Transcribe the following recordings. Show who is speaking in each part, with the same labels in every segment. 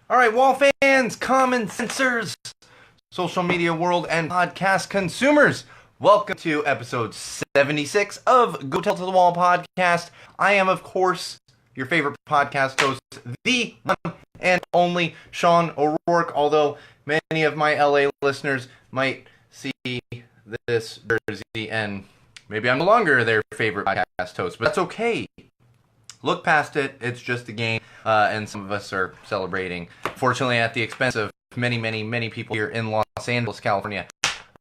Speaker 1: All right, wall fans, common sensors, social media world, and podcast consumers. Welcome to episode 76 of Go Tell to the Wall podcast. I am, of course, your favorite podcast host, the one and only Sean O'Rourke, although many of my LA listeners might see this jersey and maybe I'm no longer their favorite podcast host, but that's okay. Look past it, it's just a game, and some of us are celebrating, fortunately at the expense of many people here in Los Angeles, California.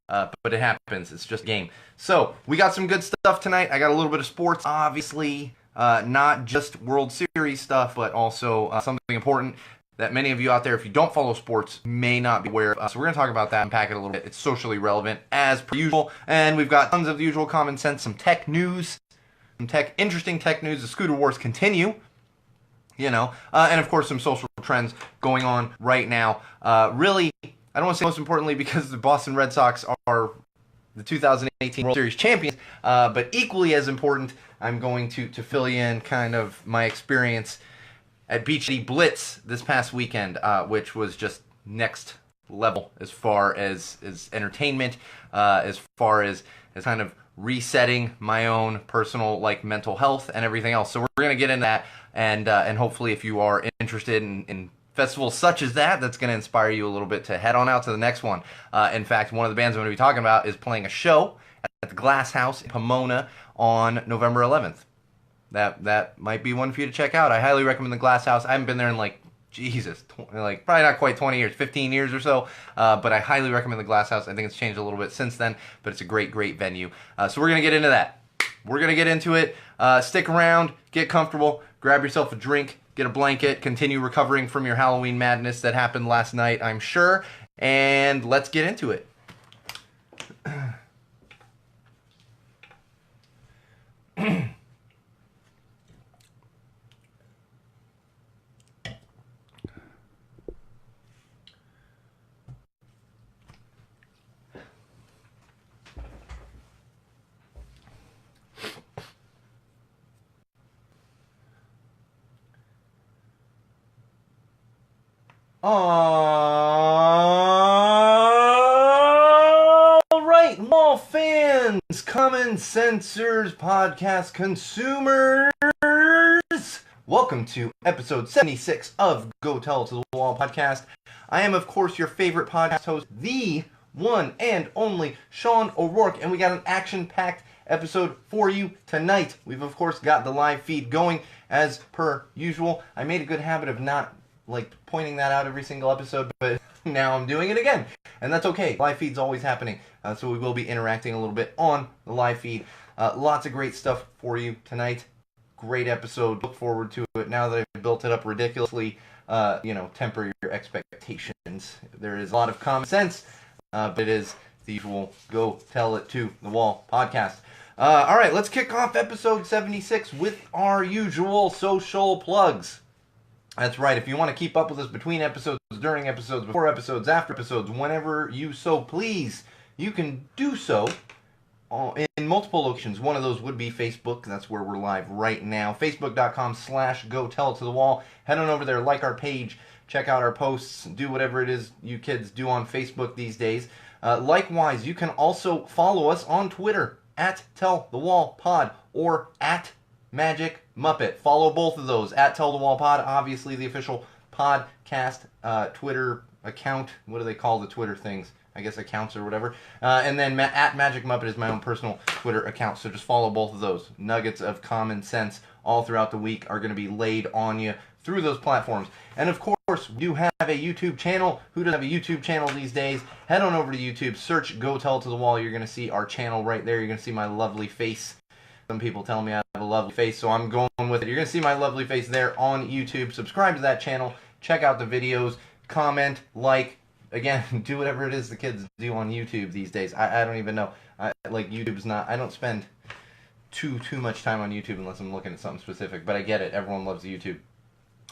Speaker 1: But it happens, it's just a game. So, we got some good stuff tonight. I got a little bit of sports, obviously, not just World Series stuff, but also something important that many of you out there, if you don't follow sports, may not be aware of. So we're going to talk about that, unpack it a little bit. It's socially relevant, as per usual, and we've got tons of the usual common sense, some tech news, interesting tech news. The scooter wars continue, and of course some social trends going on right now. Really, I don't want to say most importantly because the Boston Red Sox are the 2018 World Series champions, but equally as important, I'm going to fill you in kind of my experience at Beach City Blitz this past weekend, which was just next level as far as entertainment, as far as kind of resetting my own personal mental health and everything else. So we're going to get into that, and hopefully if you are interested in festivals such as that's going to inspire you a little bit to head on out to the next one. In fact, one of the bands I'm going to be talking about is playing a show at the Glass House in Pomona on November 11th. That might be one for you to check out. I highly recommend the Glass House. I haven't been there in probably not quite 20 years, 15 years or so, but I highly recommend the Glass House. I think it's changed a little bit since then, but it's a great venue. So we're going to get into that. We're going to get into it. Stick around, get comfortable, grab yourself a drink, get a blanket, continue recovering from your Halloween madness that happened last night, I'm sure, and let's get into it. Alright, mall fans, common sensors, podcast consumers, welcome to episode 76 of Go Tell to the Wall podcast. I am, of course, your favorite podcast host, the one and only Sean O'Rourke, and we got an action-packed episode for you tonight. We've, of course, got the live feed going as per usual. I made a good habit of not pointing that out every single episode, but now I'm doing it again, and that's okay. Live feed's always happening, so we will be interacting a little bit on the live feed. Lots of great stuff for you tonight. Great episode. Look forward to it. Now that I've built it up ridiculously, temper your expectations. There is a lot of common sense, but it is the usual Go Tell It to the Wall podcast. All right, let's kick off episode 76 with our usual social plugs. That's right, if you want to keep up with us between episodes, during episodes, before episodes, after episodes, whenever you so please, you can do so in multiple locations. One of those would be Facebook, that's where we're live right now. Facebook.com/Go Tell It to the Wall. Head on over there, like our page, check out our posts, do whatever it is you kids do on Facebook these days. Likewise, you can also follow us on Twitter, @TellTheWallPod, or @Magic Muppet. Follow both of those. @TellTheWallPod, obviously the official podcast Twitter account. What do they call the Twitter things? I guess accounts or whatever. And then @Magic Muppet is my own personal Twitter account. So just follow both of those. Nuggets of common sense all throughout the week are going to be laid on you through those platforms. And of course, we do have a YouTube channel. Who doesn't have a YouTube channel these days? Head on over to YouTube, search Go Tell to the Wall. You're going to see our channel right there. You're going to see my lovely face. Some people tell me I have a lovely face, so I'm going with it. You're going to see my lovely face there on YouTube. Subscribe to that channel. Check out the videos. Comment, like. Again, do whatever it is the kids do on YouTube these days. I don't even know. YouTube's not... I don't spend too much time on YouTube unless I'm looking at something specific. But I get it. Everyone loves YouTube.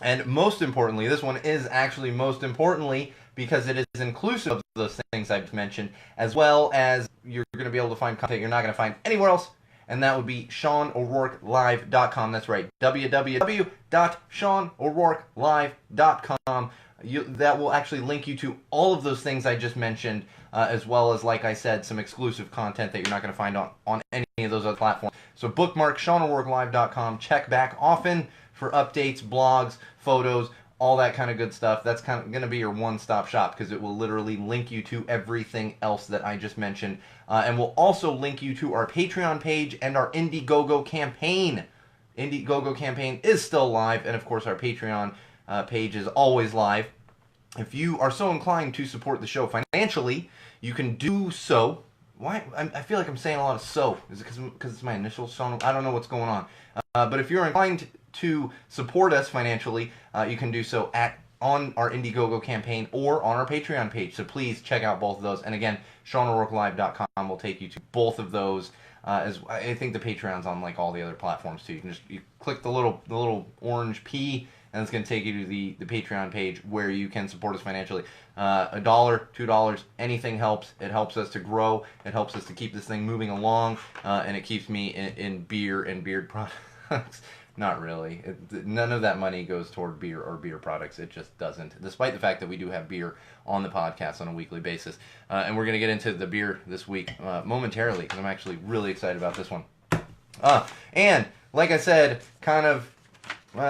Speaker 1: And most importantly, this one is actually most importantly because it is inclusive of those things I've mentioned, as well as you're going to be able to find content you're not going to find anywhere else. and that would be SeanO'RourkeLive.com. That's right, www.SeanO'RourkeLive.com. That will actually link you to all of those things I just mentioned, as well as, like I said, some exclusive content that you're not going to find on any of those other platforms. So bookmark SeanO'RourkeLive.com. Check back often for updates, blogs, photos, all that kind of good stuff. That's kind of going to be your one-stop shop, because it will literally link you to everything else that I just mentioned. And we'll also link you to our Patreon page and our Indiegogo campaign. Indiegogo campaign is still live, and of course our Patreon page is always live. If you are so inclined to support the show financially, you can do so. Why? I feel like I'm saying a lot of so. Is it because it's my initials, Sean? I don't know what's going on. But if you're inclined to support us financially, you can do so on our Indiegogo campaign or on our Patreon page. So please check out both of those. And again, SeanO'RourkeLive.com will take you to both of those. As I think the Patreon's on like all the other platforms too. You can just click the little orange P, and it's going to take you to the Patreon page where you can support us financially. $1, $2, anything helps. It helps us to grow. It helps us to keep this thing moving along, and it keeps me in beer and beard products. Not really. None of that money goes toward beer or beer products. It just doesn't, despite the fact that we do have beer on the podcast on a weekly basis. And we're going to get into the beer this week momentarily, because I'm actually really excited about this one. And like I said, I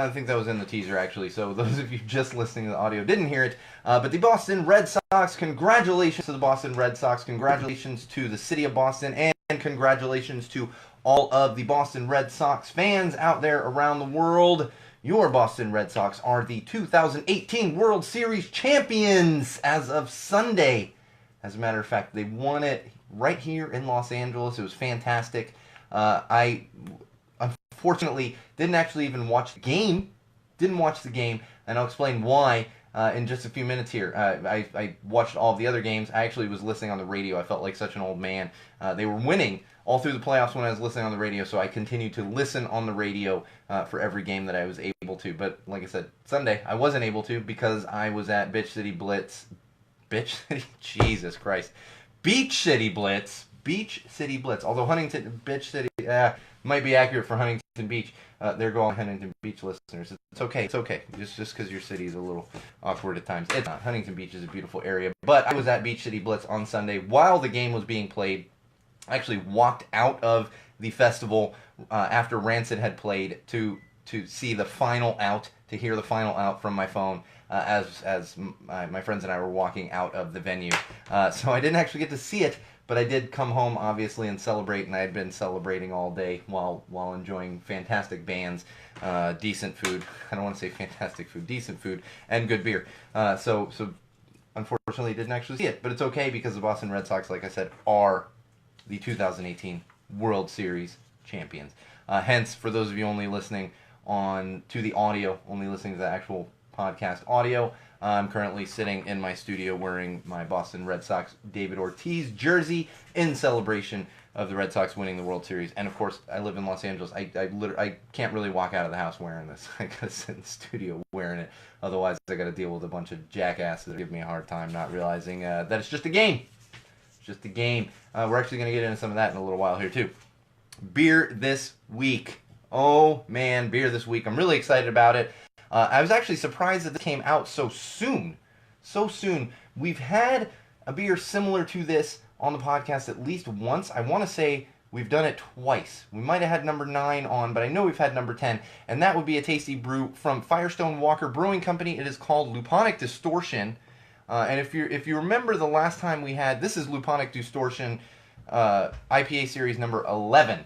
Speaker 1: think that was in the teaser, actually. So those of you just listening to the audio didn't hear it. But the Boston Red Sox, congratulations to the Boston Red Sox. Congratulations to the city of Boston. And congratulations to all of the Boston Red Sox fans out there around the world. Your Boston Red Sox are the 2018 World Series champions as of Sunday. As a matter of fact, they won it right here in Los Angeles. It was fantastic. I unfortunately didn't actually even watch the game. Didn't watch the game, and I'll explain why in just a few minutes here. I watched all of the other games. I actually was listening on the radio. I felt like such an old man. They were winning all through the playoffs when I was listening on the radio, so I continued to listen on the radio for every game that I was able to. But like I said, Sunday I wasn't able to because I was at Beach City Blitz. Jesus Christ. Beach City Blitz. Although Beach City might be accurate for Huntington Beach. They're going Huntington Beach listeners. It's okay. Just because your city is a little awkward at times. It's not. Huntington Beach is a beautiful area. But I was at Beach City Blitz on Sunday while the game was being played. I actually walked out of the festival after Rancid had played to see the final out, to hear the final out from my phone as my friends and I were walking out of the venue. So I didn't actually get to see it, but I did come home, obviously, and celebrate, and I had been celebrating all day while enjoying fantastic bands, decent food. I don't want to say fantastic food, decent food, and good beer. So unfortunately, didn't actually see it, but it's okay because the Boston Red Sox, like I said, are the 2018 World Series champions. Hence, for those of you only listening to the audio, only listening to the actual podcast audio, I'm currently sitting in my studio wearing my Boston Red Sox David Ortiz jersey in celebration of the Red Sox winning the World Series. And of course, I live in Los Angeles. I can't really walk out of the house wearing this. I gotta sit in the studio wearing it. Otherwise, I gotta deal with a bunch of jackasses that give me a hard time, not realizing that it's just a game. It's just a game. We're actually gonna get into some of that in a little while here too. Beer this week. Oh man, beer this week. I'm really excited about it. I was actually surprised that this came out so soon. We've had a beer similar to this on the podcast at least once. I want to say we've done it twice. We might have had number 9 on, but I know we've had number 10, and that would be a tasty brew from Firestone Walker Brewing Company. It is called Luponic Distortion. And if you remember the last time we had, this is Luponic Distortion IPA series number 11.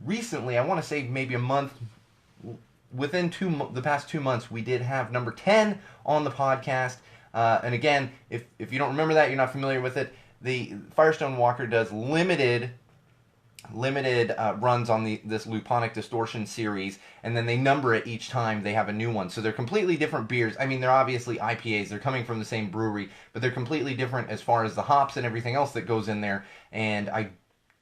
Speaker 1: Recently, I want to say maybe a month, within the past 2 months, we did have number 10 on the podcast. And again, if you don't remember that, you're not familiar with it, the Firestone Walker does limited runs on this Luponic Distortion series, and then they number it each time they have a new one. So they're completely different beers. I mean, they're obviously IPAs. They're coming from the same brewery, but they're completely different as far as the hops and everything else that goes in there. And I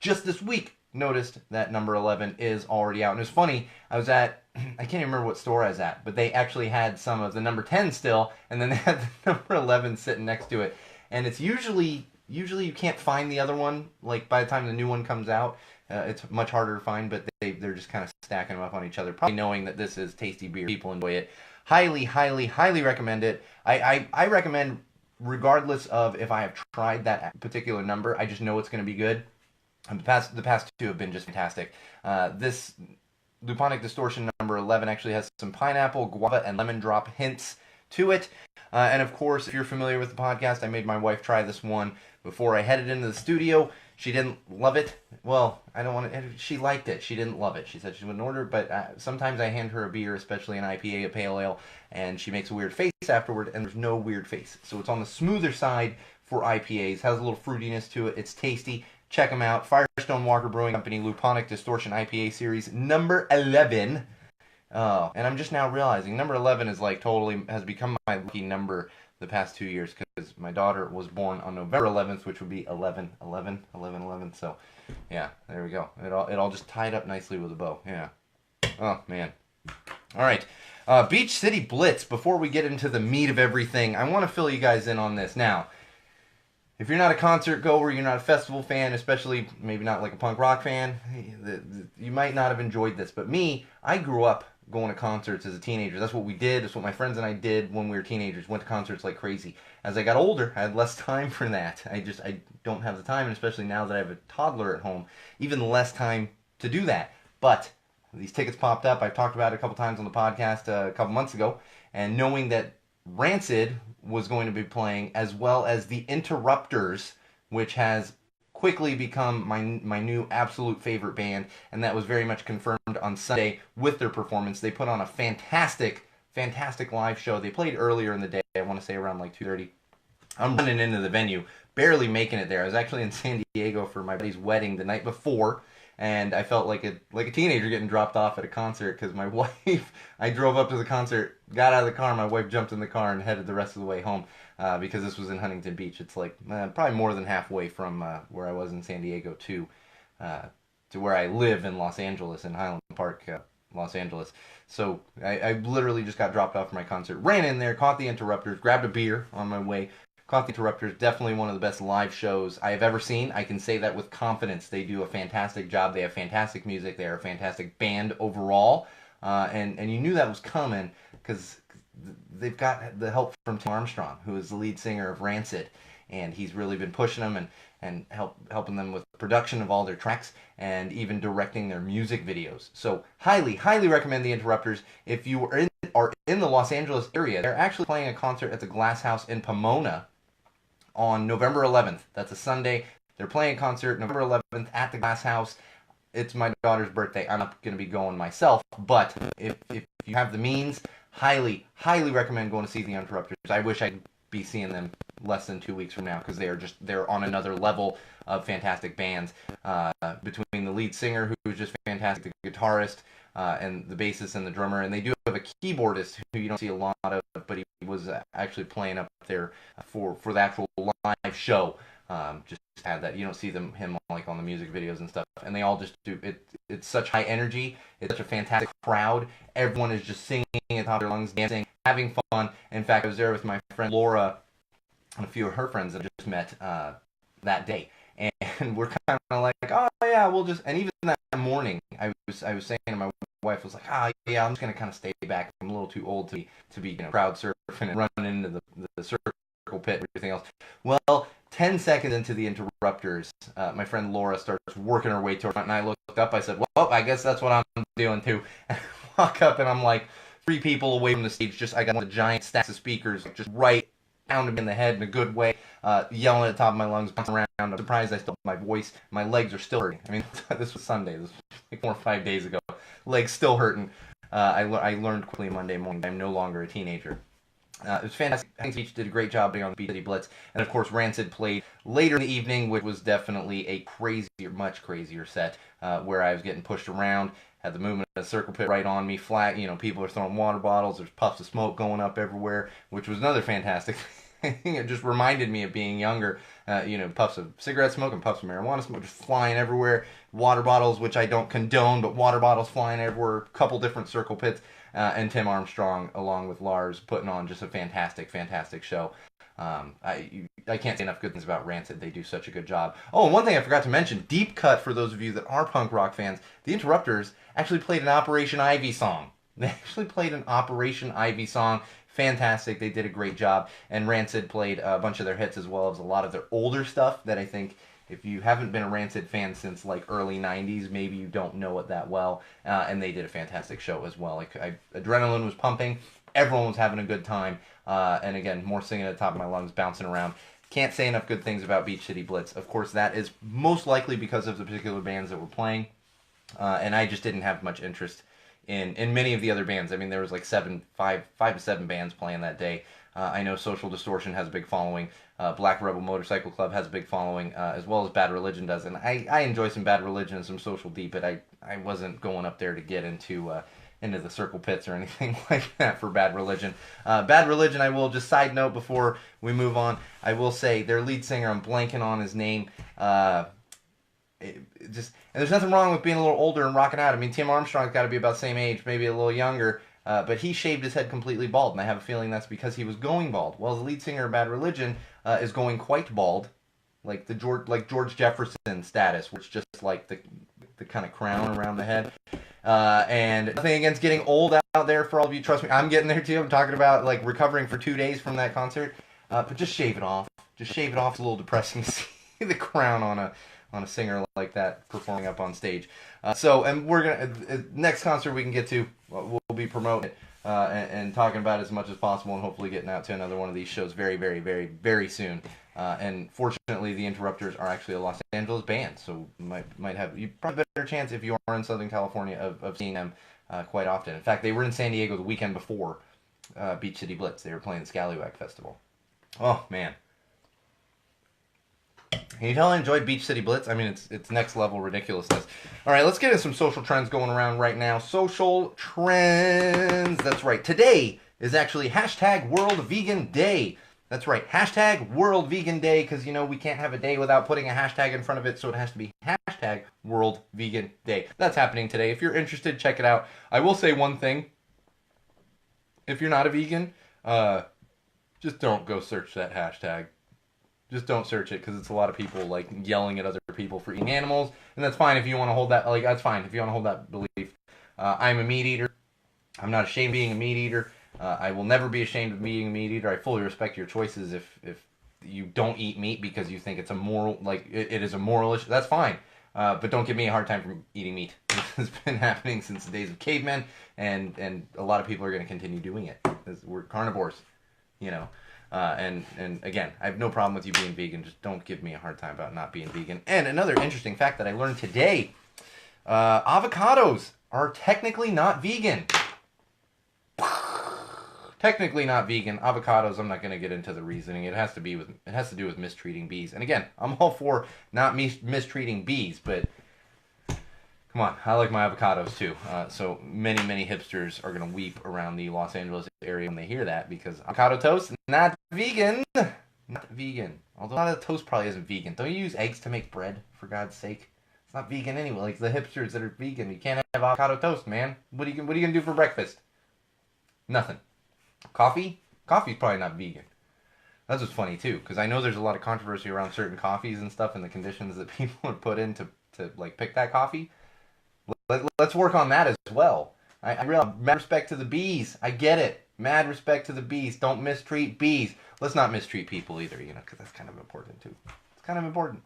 Speaker 1: just this week noticed that number 11 is already out. And it's funny, I was at, I can't even remember what store I was at, but they actually had some of the number 10 still, and then they had the number 11 sitting next to it. And it's usually you can't find the other one, like, by the time the new one comes out. It's much harder to find, but they're just kind of stacking them up on each other, probably knowing that this is tasty beer. People enjoy it. Highly, highly, highly recommend it. I recommend, regardless of if I have tried that particular number, I just know it's going to be good. And the past two have been just fantastic. This Luponic Distortion number 11 actually has some pineapple, guava, and lemon drop hints to it. And of course, if you're familiar with the podcast, I made my wife try this one before I headed into the studio. She didn't love it. Well, I don't want to. She liked it. She didn't love it. She said she wouldn't order it, but sometimes I hand her a beer, especially an IPA, a pale ale, and she makes a weird face afterward, and there's no weird face. So it's on the smoother side for IPAs. Has a little fruitiness to it. It's tasty. Check them out. Firestone Walker Brewing Company Luponic Distortion IPA Series number 11. Oh, and I'm just now realizing number 11 is like totally has become my lucky number the past 2 years because my daughter was born on November 11th, which would be 11, 11, 11, 11. So, yeah, there we go. It all just tied up nicely with a bow. Yeah. Oh, man. All right. Beach City Blitz. Before we get into the meat of everything, I want to fill you guys in on this. Now, if you're not a concert goer, you're not a festival fan, especially maybe not like a punk rock fan, you might not have enjoyed this. But me, I grew up going to concerts as a teenager. That's what we did. That's what my friends and I did when we were teenagers. Went to concerts like crazy. As I got older, I had less time for that. I don't have the time, and especially now that I have a toddler at home, even less time to do that. But these tickets popped up. I've talked about it a couple times on the podcast a couple months ago, and knowing that Rancid was going to be playing, as well as the Interrupters, which has quickly become my new absolute favorite band, and that was very much confirmed on Sunday with their performance. They put on a fantastic live show. They played earlier in the day, I want to say around like 2:30. I'm running into the venue, barely making it there. I was actually in San Diego for my buddy's wedding the night before, and I felt like a teenager getting dropped off at a concert because my wife, I drove up to the concert, got out of the car, my wife jumped in the car and headed the rest of the way home because this was in Huntington Beach. It's like probably more than halfway from where I was in San Diego to where I live in Los Angeles, in Highland Park, Los Angeles. So I literally just got dropped off for my concert, ran in there, caught the Interrupters, grabbed a beer on my way. Caught the Interrupters, definitely one of the best live shows I have ever seen. I can say that with confidence. They do a fantastic job. They have fantastic music. They are a fantastic band overall. And you knew that was coming because they've got the help from Tim Armstrong, who is the lead singer of Rancid. And he's really been pushing them and helping them with production of all their tracks and even directing their music videos. So highly, highly recommend the Interrupters. If you are in the Los Angeles area, they're actually playing a concert at the Glass House in Pomona on November 11th. That's a Sunday. They're playing a concert November 11th at the Glass House. It's my daughter's birthday. I'm not going to be going myself, but if you have the means, highly, highly recommend going to see the Interrupters. I wish I could be seeing them less than 2 weeks from now because they're on another level of fantastic bands. Between the lead singer, who's just fantastic, the guitarist, and the bassist and the drummer, and they do have a keyboardist who you don't see a lot of, but he was actually playing up there for the actual live show. Just had that. You don't see him like on the music videos and stuff, and they all just do it. It's such high energy. It's such a fantastic crowd. Everyone is just singing at the top of their lungs, dancing, having fun. In fact, I was there with my friend Laura and a few of her friends that I just met that day. And we're kind of like, oh yeah, we'll just. And even that morning, I was saying to my wife, was like, yeah, I'm just gonna kind of stay back. I'm a little too old to be crowd surfing and running into the circle pit and everything else. Well, 10 seconds into the Interrupters, my friend Laura starts working her way toward front, and I looked up. I said, well, I guess that's what I'm doing too. And I walk up, and I'm like 3 people away from the stage. I got one of the giant stacks of speakers just right pounding me in the head in a good way, yelling at the top of my lungs, bouncing around. I'm surprised I still have my voice. My legs are still hurting. I mean, this was Sunday. This was like 4 or 5 days ago. Legs still hurting. I learned quickly Monday morning I'm no longer a teenager. It was fantastic. I think Beach did a great job being on the Beach City Blitz. And of course, Rancid played later in the evening, which was definitely a much crazier set, where I was getting pushed around, had the movement of the circle pit right on me, flat, people are throwing water bottles, there's puffs of smoke going up everywhere, which was another fantastic thing. It just reminded me of being younger, puffs of cigarette smoke and puffs of marijuana smoke just flying everywhere, water bottles, which I don't condone, but water bottles flying everywhere, a couple different circle pits. and Tim Armstrong, along with Lars, putting on just a fantastic, fantastic show. I can't say enough good things about Rancid. They do such a good job. Oh, and one thing I forgot to mention, deep cut for those of you that are punk rock fans, the Interrupters actually played an Operation Ivy song. They actually played an Operation Ivy song. Fantastic. They did a great job. And Rancid played a bunch of their hits as well as a lot of their older stuff that I think if you haven't been a Rancid fan since like early 90s, maybe you don't know it that well. And they did a fantastic show as well. Adrenaline was pumping. Everyone was having a good time. And again, more singing at the top of my lungs, bouncing around. Can't say enough good things about Beach City Blitz. Of course, that is most likely because of the particular bands that were playing. And I just didn't have much interest in many of the other bands. I mean, there was like five to seven bands playing that day. I know Social Distortion has a big following. Black Rebel Motorcycle Club has a big following, as well as Bad Religion does. And I enjoy some Bad Religion and some Social D, but I wasn't going up there to get into the circle pits or anything like that for Bad Religion. Bad Religion, I will just side note before we move on, I will say their lead singer, I'm blanking on his name, and there's nothing wrong with being a little older and rocking out. I mean, Tim Armstrong's got to be about the same age, maybe a little younger, but he shaved his head completely bald, and I have a feeling that's because he was going bald. Well, the lead singer of Bad Religion is going quite bald, like George Jefferson status, which just like the kind of crown around the head. And nothing against getting old out there for all of you. Trust me, I'm getting there too. I'm talking about like recovering for 2 days from that concert, but just shave it off. Just shave it off. It's a little depressing to see the crown on a singer like that performing up on stage. And we're gonna next concert we can get to, we'll be promoting it and talking about it as much as possible, and hopefully getting out to another one of these shows very, very, very, very soon. And fortunately, the Interrupters are actually a Los Angeles band, so might have you probably a better chance if you are in Southern California of seeing them quite often. In fact, they were in San Diego the weekend before Beach City Blitz. They were playing the Scallywag Festival. Oh man. Can you tell I enjoyed Beach City Blitz? I mean, it's next level ridiculousness. All right, let's get into some social trends going around right now. Social trends. That's right. Today is actually hashtag World Vegan Day. That's right. Hashtag World Vegan Day, because, you know, we can't have a day without putting a hashtag in front of it, so it has to be hashtag World Vegan Day. That's happening today. If you're interested, check it out. I will say one thing. If you're not a vegan, just don't go search that hashtag. Just don't search it, because it's a lot of people like yelling at other people for eating animals, and that's fine if you want to hold that. Like, that's fine if you want to hold that belief. I'm a meat eater. I'm not ashamed of being a meat eater. I will never be ashamed of being a meat eater. I fully respect your choices if you don't eat meat because you think it's a moral, like it is a moral issue. That's fine. But don't give me a hard time for eating meat. This has been happening since the days of cavemen, and a lot of people are going to continue doing it. We're carnivores, you know. And again, I have no problem with you being vegan. Just don't give me a hard time about not being vegan. And another interesting fact that I learned today, avocados are technically not vegan. Technically not vegan. Avocados, I'm not going to get into the reasoning. It has to do with mistreating bees. And again, I'm all for not mistreating bees, but come on, I like my avocados too. So many hipsters are going to weep around the Los Angeles area when they hear that, because avocado toast, not vegan. Not vegan. Although a lot of toast probably isn't vegan. Don't you use eggs to make bread, for God's sake? It's not vegan anyway. Like the hipsters that are vegan, you can't have avocado toast, man. What are you going to do for breakfast? Nothing. Coffee? Coffee's probably not vegan. That's what's funny too, because I know there's a lot of controversy around certain coffees and stuff and the conditions that people would put in to like pick that coffee. Let's work on that as well. I realize, mad respect to the bees. I get it. Mad respect to the bees. Don't mistreat bees. Let's not mistreat people either, you know, because that's kind of important too. It's kind of important.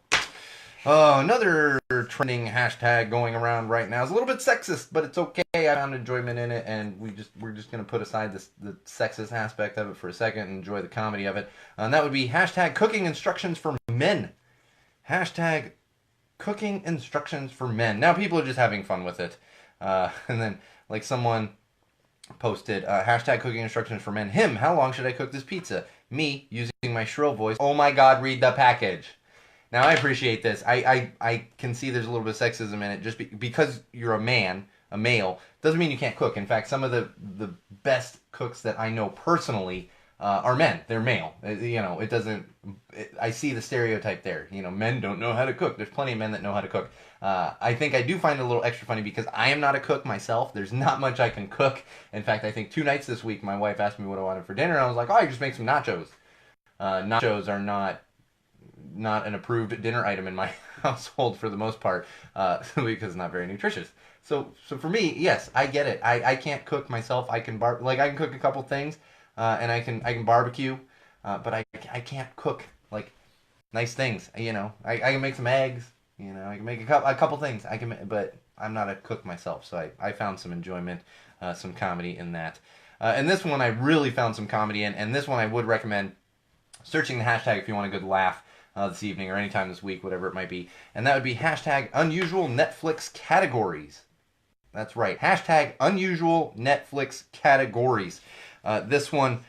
Speaker 1: Another trending hashtag going around right now is a little bit sexist, but it's okay. I found enjoyment in it, and we're just going to put aside the sexist aspect of it for a second and enjoy the comedy of it. And that would be hashtag cooking instructions for men. Hashtag cooking instructions for men. Now, people are just having fun with it. And then, like, someone posted, hashtag cooking instructions for men. Him, how long should I cook this pizza? Me, using my shrill voice, oh my God, read the package. Now, I appreciate this. I can see there's a little bit of sexism in it. Just because you're a male, doesn't mean you can't cook. In fact, some of the best cooks that I know personally are men. They're male. It doesn't. I see the stereotype there. Men don't know how to cook. There's plenty of men that know how to cook. I think I do find it a little extra funny because I am not a cook myself. There's not much I can cook. In fact, I think 2 nights this week, my wife asked me what I wanted for dinner, and I was like, "Oh, I just make some nachos." Nachos are not an approved dinner item in my household for the most part, because it's not very nutritious. So for me, yes, I get it. I can't cook myself. I can I can cook a couple things, and I can barbecue, but I can't cook like nice things. I can make some eggs. I can make a couple things. But I'm not a cook myself, so I found some enjoyment, some comedy in that. And this one I really found some comedy in, and this one I would recommend searching the hashtag if you want a good laugh this evening or anytime this week, whatever it might be. And that would be hashtag unusual Netflix categories. That's right. Hashtag unusual Netflix categories. This one,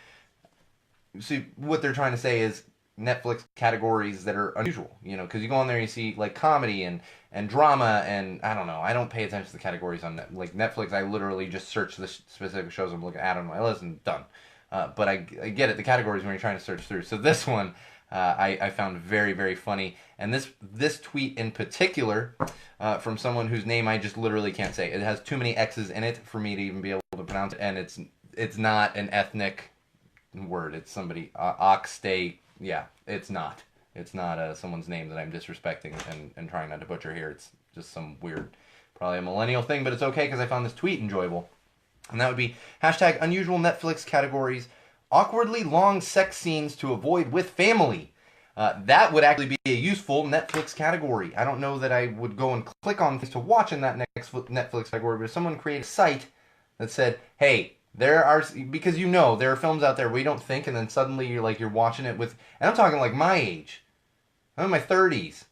Speaker 1: see, what they're trying to say is Netflix categories that are unusual, because you go on there and you see like comedy and drama, and I don't know. I don't pay attention to the categories on Netflix. I literally just search the specific shows I'm looking at on my list and done. But I get it. The categories when you're trying to search through. So this one I found very, very funny. And this tweet in particular from someone whose name I just literally can't say. It has too many X's in it for me to even be able to pronounce it. And it's not an ethnic word. It's somebody Oxstay. Yeah, it's not. It's not someone's name that I'm disrespecting and trying not to butcher here. It's just some weird, probably a millennial thing, but it's okay because I found this tweet enjoyable. And that would be hashtag unusual Netflix categories, awkwardly long sex scenes to avoid with family. That would actually be a useful Netflix category. I don't know that I would go and click on things to watch in that next Netflix category, but if someone created a site that said, hey, because there are films out there where you don't think, and then suddenly you're watching it with, and I'm talking like my age. I'm in my 30s.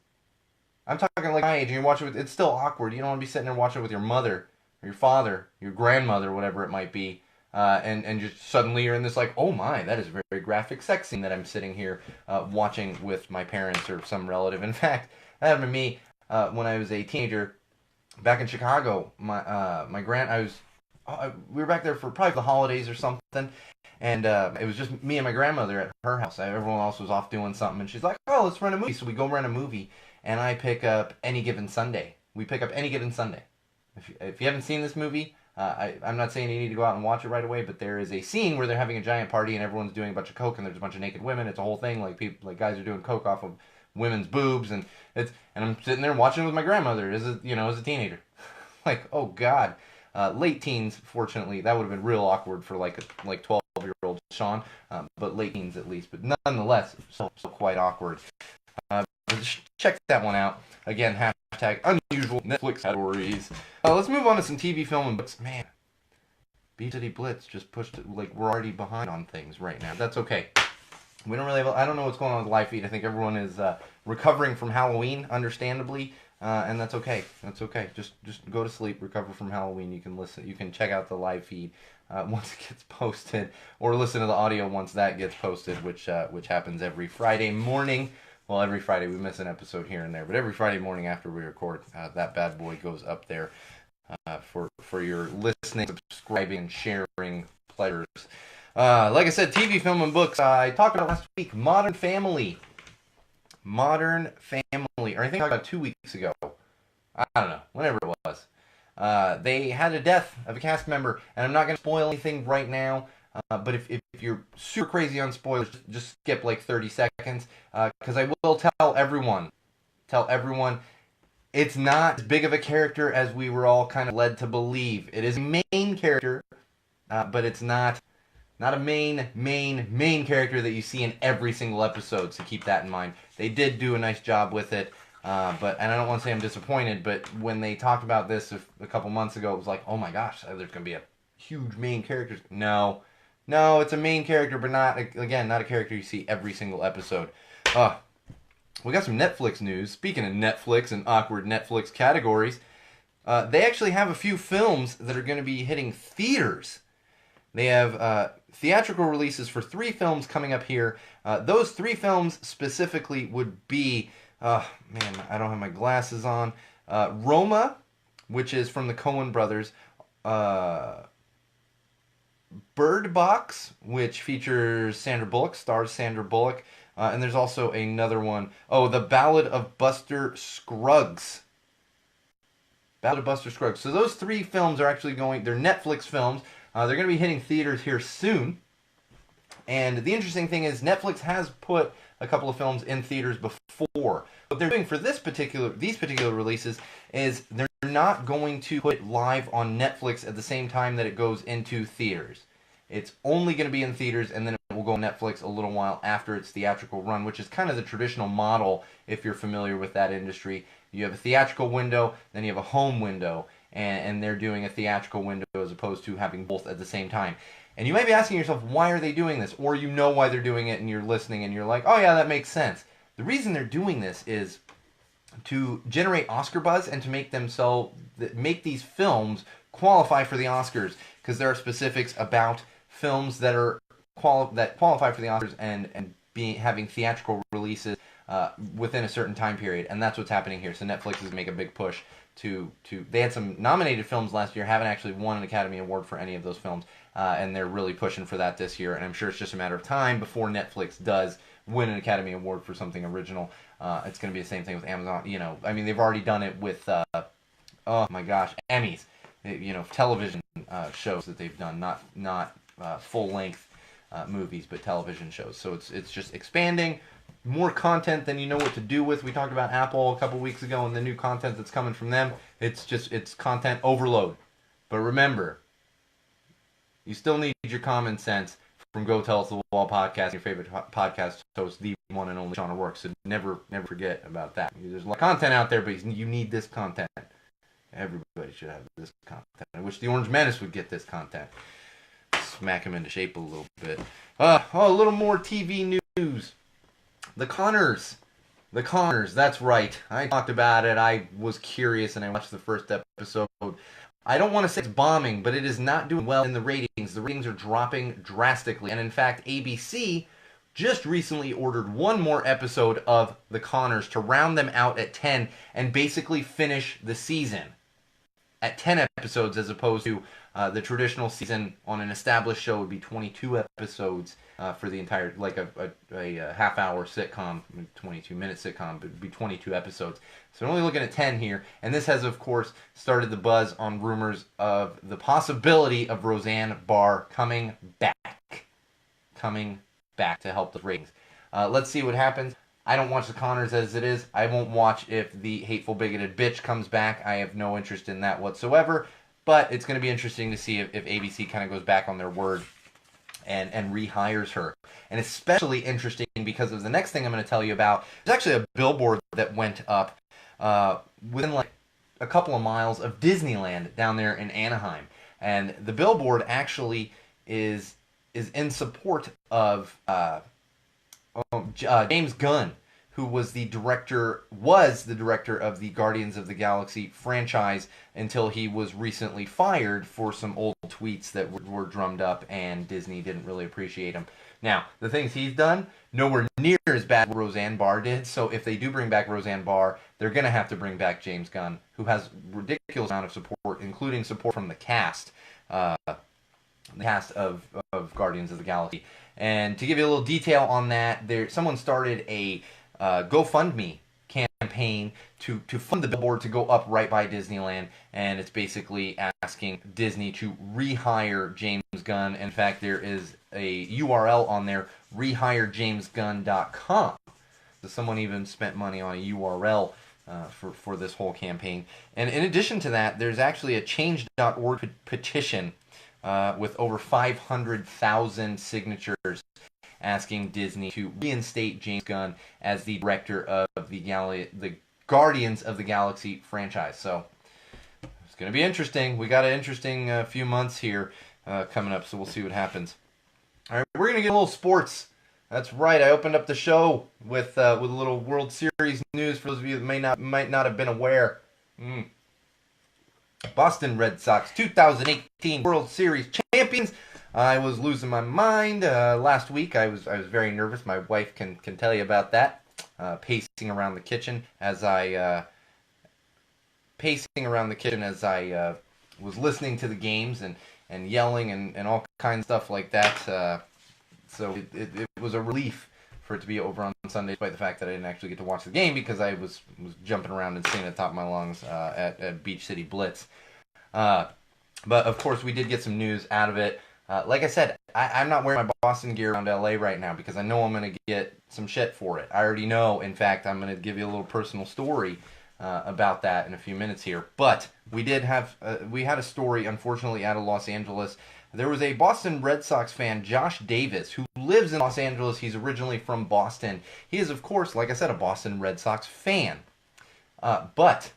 Speaker 1: I'm talking like my age, and you're watching it it's still awkward. You don't want to be sitting there watching it with your mother, or your father, your grandmother, whatever it might be, and just suddenly you're in this like, oh my, that is a very graphic sex scene that I'm sitting here watching with my parents or some relative. In fact, that happened to me when I was a teenager back in Chicago. We were back there for probably the holidays or something, and it was just me and my grandmother at her house. Everyone else was off doing something, and she's like, oh, let's rent a movie. So we go rent a movie, and I pick up Any Given Sunday. We pick up Any Given Sunday. If you haven't seen this movie, I'm not saying you need to go out and watch it right away, but there is a scene where they're having a giant party and everyone's doing a bunch of coke and there's a bunch of naked women. It's a whole thing, like guys are doing coke off of women's boobs, and I'm sitting there watching it with my grandmother as a teenager. Like, oh god. Late teens, fortunately, that would have been real awkward for like 12-year-old Sean, but late teens at least. But nonetheless, so quite awkward. Check that one out. Again, hashtag unusual Netflix categories. Let's move on to some TV, film, and books. Man, Beach City Blitz just pushed it. Like, we're already behind on things right now. That's okay. We don't really I don't know what's going on with the live feed. I think everyone is recovering from Halloween, understandably. And that's okay. That's okay. Just go to sleep, recover from Halloween. You can listen. You can check out the live feed once it gets posted, or listen to the audio once that gets posted, which happens every Friday morning. Well, every Friday we miss an episode here and there, but every Friday morning after we record, that bad boy goes up there for your listening, subscribing, and sharing pleasures. Like I said, TV, film, and books. I talked about last week. Modern Family. Or I think I talked about 2 weeks ago. I don't know, whenever it was. They had a death of a cast member, and I'm not going to spoil anything right now, but if you're super crazy on spoilers, just skip like 30 seconds, because I will tell everyone, it's not as big of a character as we were all kind of led to believe. It is a main character, but it's not a main character that you see in every single episode, so keep that in mind. They did do a nice job with it, and I don't want to say I'm disappointed, but when they talked about this a couple months ago, it was like, oh my gosh, there's going to be a huge main character. No, it's a main character, but not a character you see every single episode. We got some Netflix news. Speaking of Netflix and awkward Netflix categories, they actually have a few films that are going to be hitting theaters. They have theatrical releases for 3 films coming up here. Those 3 films specifically would be, I don't have my glasses on. Roma, which is from the Coen brothers. Burr, Bird Box, which features Sandra Bullock, stars Sandra Bullock. And there's also another one. Oh, The Ballad of Buster Scruggs. Ballad of Buster Scruggs. So those three films are actually they're Netflix films. They're going to be hitting theaters here soon. And the interesting thing is Netflix has put a couple of films in theaters before. What they're doing for these particular releases is they're not going to put it live on Netflix at the same time that it goes into theaters. It's only going to be in theaters, and then it will go on Netflix a little while after its theatrical run, which is kind of the traditional model if you're familiar with that industry. You have a theatrical window, then you have a home window, and they're doing a theatrical window as opposed to having both at the same time. And you might be asking yourself, why are they doing this? Or you know why they're doing it, and you're listening, and you're like, oh yeah, that makes sense. The reason they're doing this is to generate Oscar buzz and to make these films qualify for the Oscars, because there are specifics about films that qualify for the Oscars and having theatrical releases within a certain time period, and that's what's happening here. So Netflix is making a big push to they had some nominated films last year, haven't actually won an Academy Award for any of those films, and they're really pushing for that this year, and I'm sure it's just a matter of time before Netflix does win an Academy Award for something original. It's going to be the same thing with Amazon. I mean, they've already done it with oh my gosh, Emmys, television shows that they've done, not full-length movies, but television shows. So it's just expanding, more content than you know what to do with. We talked about Apple a couple weeks ago and the new content that's coming from them. It's content overload. But remember, you still need your common sense from Go Tell Us the Wall podcast, your favorite podcast host, the one and only Sean O'Rourke. So never forget about that. There's a lot of content out there, but you need this content. Everybody should have this content. I wish the Orange Menace would get this content. Smack him into shape a little bit. A little more TV news. The Conners, that's right. I talked about it. I was curious and I watched the first episode. I don't want to say it's bombing, but it is not doing well in the ratings. The ratings are dropping drastically. And in fact, ABC just recently ordered one more episode of The Conners to round them out at 10 and basically finish the season at 10 episodes, as opposed to the traditional season on an established show would be 22 episodes for the entire, like a half-hour sitcom, 22-minute sitcom, but it would be 22 episodes. So we're only looking at 10 here, and this has, of course, started the buzz on rumors of the possibility of Roseanne Barr coming back to help the ratings. Let's see what happens. I don't watch The Conners as it is. I won't watch if the hateful, bigoted bitch comes back. I have no interest in that whatsoever. But it's going to be interesting to see if ABC kind of goes back on their word and rehires her. And especially interesting because of the next thing I'm going to tell you about. There's actually a billboard that went up within like a couple of miles of Disneyland down there in Anaheim. And the billboard actually is in support of James Gunn, who was the director of the Guardians of the Galaxy franchise until he was recently fired for some old tweets that were drummed up, and Disney didn't really appreciate him. Now, the things he's done, nowhere near as bad as Roseanne Barr did, so if they do bring back Roseanne Barr, they're going to have to bring back James Gunn, who has ridiculous amount of support, including support from the cast of Guardians of the Galaxy. And to give you a little detail on that, someone started a GoFundMe campaign to fund the billboard to go up right by Disneyland, and it's basically asking Disney to rehire James Gunn. In fact, there is a URL on there, rehirejamesgunn.com. So someone even spent money on a URL for this whole campaign. And in addition to that, there's actually a change.org petition with over 500,000 signatures asking Disney to reinstate James Gunn as the director of the Guardians of the Galaxy franchise. So it's going to be interesting. We got an interesting few months here coming up, so we'll see what happens. All right, we're going to get a little sports. That's right. I opened up the show with a little World Series news for those of you that might not have been aware. Boston Red Sox 2018 World Series champions. I was losing my mind last week. I was very nervous. My wife can tell you about that. Pacing around the kitchen as I was listening to the games and yelling and all kind of stuff like that. So it was a relief for it to be over on Sunday, despite the fact that I didn't actually get to watch the game because I was jumping around and singing at the top of my lungs at Beach City Blitz. But of course, we did get some news out of it. Like I said, I'm not wearing my Boston gear around LA right now because I know I'm going to get some shit for it. I already know. In fact, I'm going to give you a little personal story about that in a few minutes here. But we had a story, unfortunately, out of Los Angeles. There was a Boston Red Sox fan, Josh Davis, who lives in Los Angeles. He's originally from Boston. He is, of course, like I said, a Boston Red Sox fan. But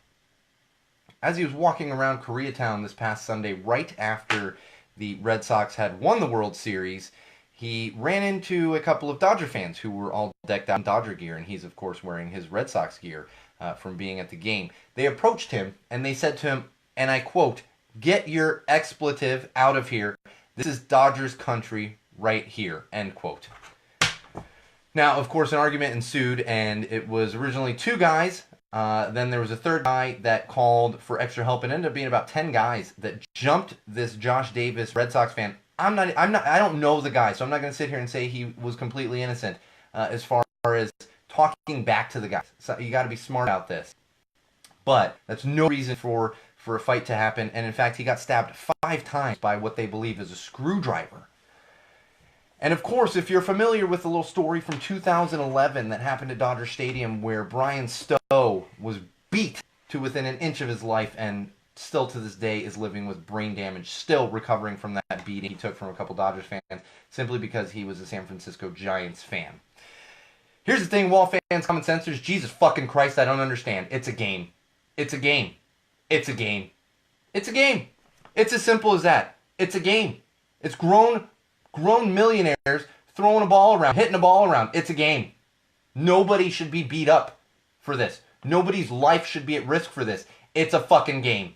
Speaker 1: as he was walking around Koreatown this past Sunday, right after the Red Sox had won the World Series, he ran into a couple of Dodger fans who were all decked out in Dodger gear, and he's, of course, wearing his Red Sox gear from being at the game. They approached him, and they said to him, and I quote, "Get your expletive out of here. This is Dodgers country right here," end quote. Now, of course, an argument ensued, and it was originally two guys. Then there was a third guy that called for extra help, and ended up being about 10 guys that jumped this Josh Davis Red Sox fan. I don't know the guy, so I'm not going to sit here and say he was completely innocent as far as talking back to the guys. So you got to be smart about this. But that's no reason for a fight to happen, and in fact, he got stabbed 5 times by what they believe is a screwdriver. And of course, if you're familiar with the little story from 2011 that happened at Dodger Stadium where Brian Stowe was beat to within an inch of his life and still to this day is living with brain damage, still recovering from that beating he took from a couple Dodgers fans simply because he was a San Francisco Giants fan. Here's the thing, Wall fans, common sensors, Jesus fucking Christ, I don't understand. It's a game. It's a game. It's a game. It's a game. It's as simple as that. It's a game. It's grown millionaires throwing a ball around, hitting a ball around. It's a game. Nobody should be beat up for this. Nobody's life should be at risk for this. It's a fucking game.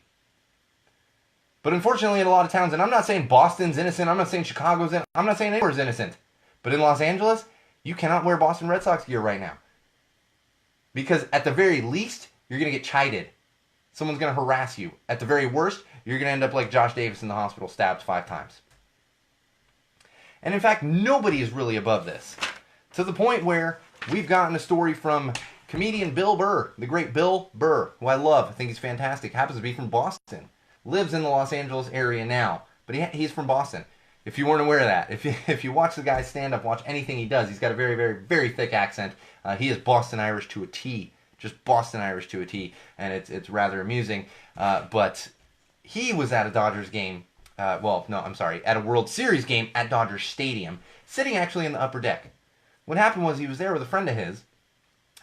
Speaker 1: But unfortunately, in a lot of towns, and I'm not saying Boston's innocent, I'm not saying Chicago's innocent, I'm not saying anywhere's innocent, but in Los Angeles, you cannot wear Boston Red Sox gear right now. Because at the very least, you're going to get chided. Someone's going to harass you. At the very worst, you're going to end up like Josh Davis in the hospital, stabbed 5 times. And in fact, nobody is really above this. To the point where we've gotten a story from comedian Bill Burr, the great Bill Burr, who I love. I think he's fantastic. Happens to be from Boston. Lives in the Los Angeles area now, but he's from Boston. If you weren't aware of that, if you watch the guy stand up, watch anything he does, he's got a very, very, very thick accent. He is Boston Irish to a T. Just Boston Irish to a T, and it's rather amusing. But he was at a Dodgers game, at a World Series game at Dodger Stadium, sitting actually in the upper deck. What happened was he was there with a friend of his,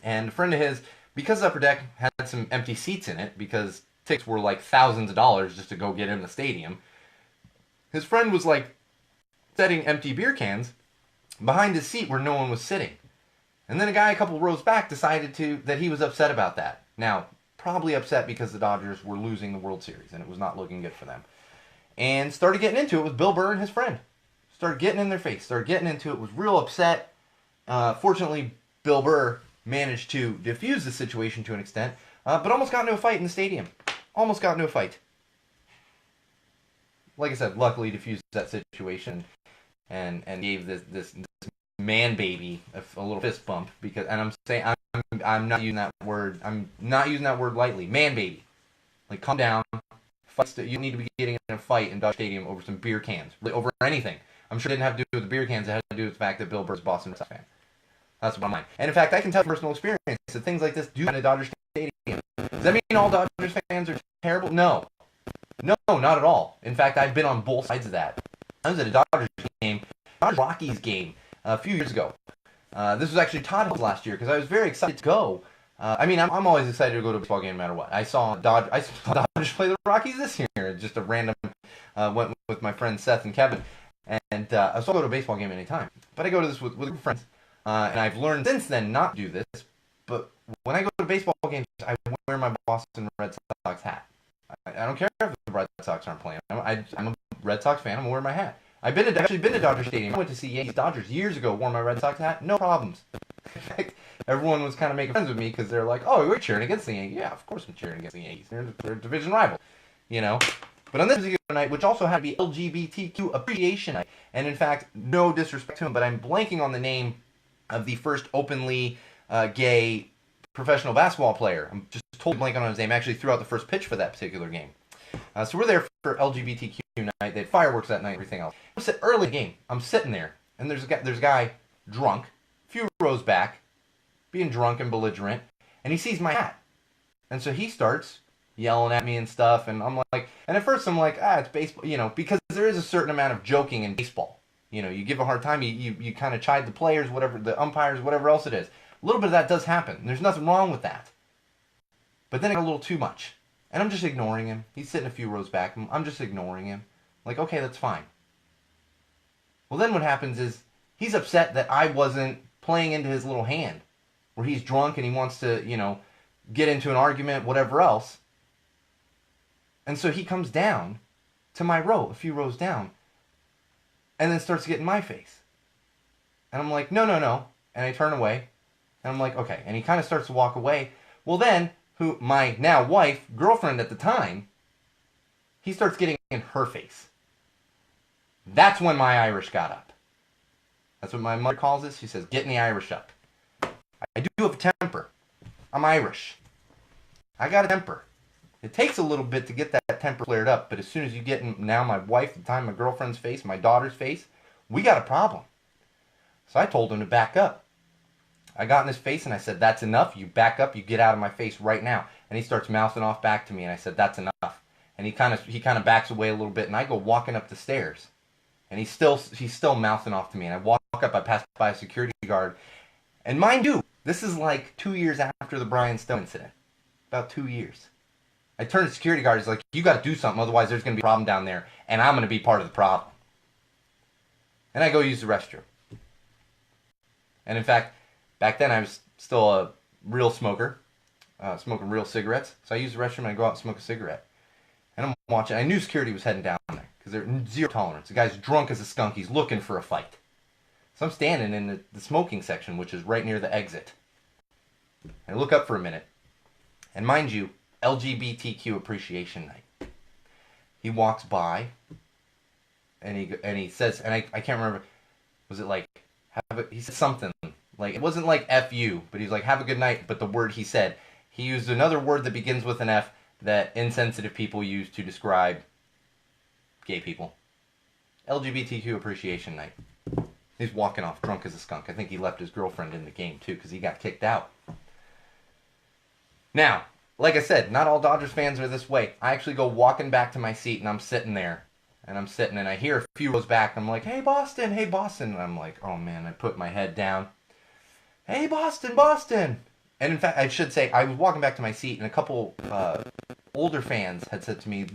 Speaker 1: and a friend of his, because the upper deck had some empty seats in it, because tickets were like thousands of dollars just to go get in the stadium, his friend was like setting empty beer cans behind his seat where no one was sitting. And then a guy a couple rows back decided that he was upset about that. Now, probably upset because the Dodgers were losing the World Series and it was not looking good for them. And started getting into it with Bill Burr and his friend. Started getting in their face, started getting into it, was real upset. Fortunately, Bill Burr managed to diffuse the situation to an extent, but almost got into a fight in the stadium. Almost got into a fight. Like I said, luckily diffused that situation and gave this man baby a little fist bump, because, and I'm saying I'm not using that word. I'm not using that word lightly. Man baby, like calm down. You need to be getting in a fight in Dodger Stadium over some beer cans, really, over anything. I'm sure it didn't have to do with the beer cans. It had to do with the fact that Bill Burr's a Boston Red Sox fan. That's what I'm mind. And in fact, I can tell from personal experience that things like this do happen at Dodger Stadium. Does that mean all Dodgers fans are terrible? No, not at all. In fact, I've been on both sides of that. I was at a Dodgers game, Dodgers Rockies game, a few years ago. This was actually Todd Hill's last year because I was very excited to go. I'm always excited to go to a baseball game no matter what. I saw Dodgers play the Rockies this year. Just a random went with my friends Seth and Kevin, and I still go to a baseball game anytime. But I go to this with friends, and I've learned since then not to do this. But when I go to baseball games, I wear my Boston Red Sox hat. I don't care if the Red Sox aren't playing. I'm a Red Sox fan. I'm gonna wear my hat. I've actually been to Dodger Stadium. I went to see Yankees Dodgers years ago. Wore my Red Sox hat. No problems. In fact, everyone was kind of making friends with me because they're like, "Oh, we're cheering against the Yankees." Yeah, of course I'm cheering against the Yankees. They're a division rival, you know. But on this particular night, which also had to be LGBTQ Appreciation Night, and in fact, no disrespect to him, but I'm blanking on the name of the first openly gay professional basketball player. I'm just totally blanking on his name. I actually threw out the first pitch for that particular game. So we're there for LGBTQ night. They had fireworks that night, everything else. Early in the game, I'm sitting there, and there's a guy drunk, a few rows back, being drunk and belligerent, and he sees my hat. And so he starts yelling at me and stuff, and I'm like, and at first I'm like, it's baseball, because there is a certain amount of joking in baseball. You give a hard time, you kind of chide the players, whatever, the umpires, whatever else it is. A little bit of that does happen. There's nothing wrong with that. But then it got a little too much. And I'm just ignoring him. He's sitting a few rows back. I'm just ignoring him. Like, okay, that's fine. Well, then what happens is he's upset that I wasn't playing into his little hand, where he's drunk and he wants to, get into an argument, whatever else. And so he comes down to my row, a few rows down, and then starts getting in my face. And I'm like, no. And I turn away, and I'm like, okay. And he kind of starts to walk away. Well, then, my now wife, girlfriend at the time, he starts getting in her face. That's when my Irish got up. That's what my mother calls it. She says, getting the Irish up. I do have a temper. I'm Irish. I got a temper. It takes a little bit to get that temper flared up, but as soon as you get in now my wife, the time my girlfriend's face, my daughter's face, we got a problem. So I told him to back up. I got in his face and I said, that's enough. You back up. You get out of my face right now. And he starts mouthing off back to me, and I said, that's enough. And he kind of backs away a little bit, and I go walking up the stairs. And he's still mouthing off to me. And I walk up, I pass by a security guard. And mind you, this is like 2 years after the Brian Stone incident. About 2 years. I turn to the security guard, he's like, you got to do something, otherwise there's going to be a problem down there, and I'm going to be part of the problem. And I go use the restroom. And in fact, back then I was still a real smoker, smoking real cigarettes. So I use the restroom and I go out and smoke a cigarette. And I'm watching. I knew security was heading down there because there's zero tolerance. The guy's drunk as a skunk. He's looking for a fight. So I'm standing in the smoking section, which is right near the exit. I look up for a minute. And mind you, LGBTQ Appreciation Night. He walks by, and he says, and I can't remember, was it like, he said something, like, it wasn't like F you, but he's like, have a good night, but the word he said, he used another word that begins with an F that insensitive people use to describe gay people. LGBTQ Appreciation Night. He's walking off drunk as a skunk. I think he left his girlfriend in the game, too, because he got kicked out. Now, like I said, not all Dodgers fans are this way. I actually go walking back to my seat, and I'm sitting there. And I hear a few rows back, and I'm like, hey, Boston, hey, Boston. And I'm like, oh, man, I put my head down. Hey, Boston, Boston. And in fact, I should say, I was walking back to my seat, and a couple older fans had said to me,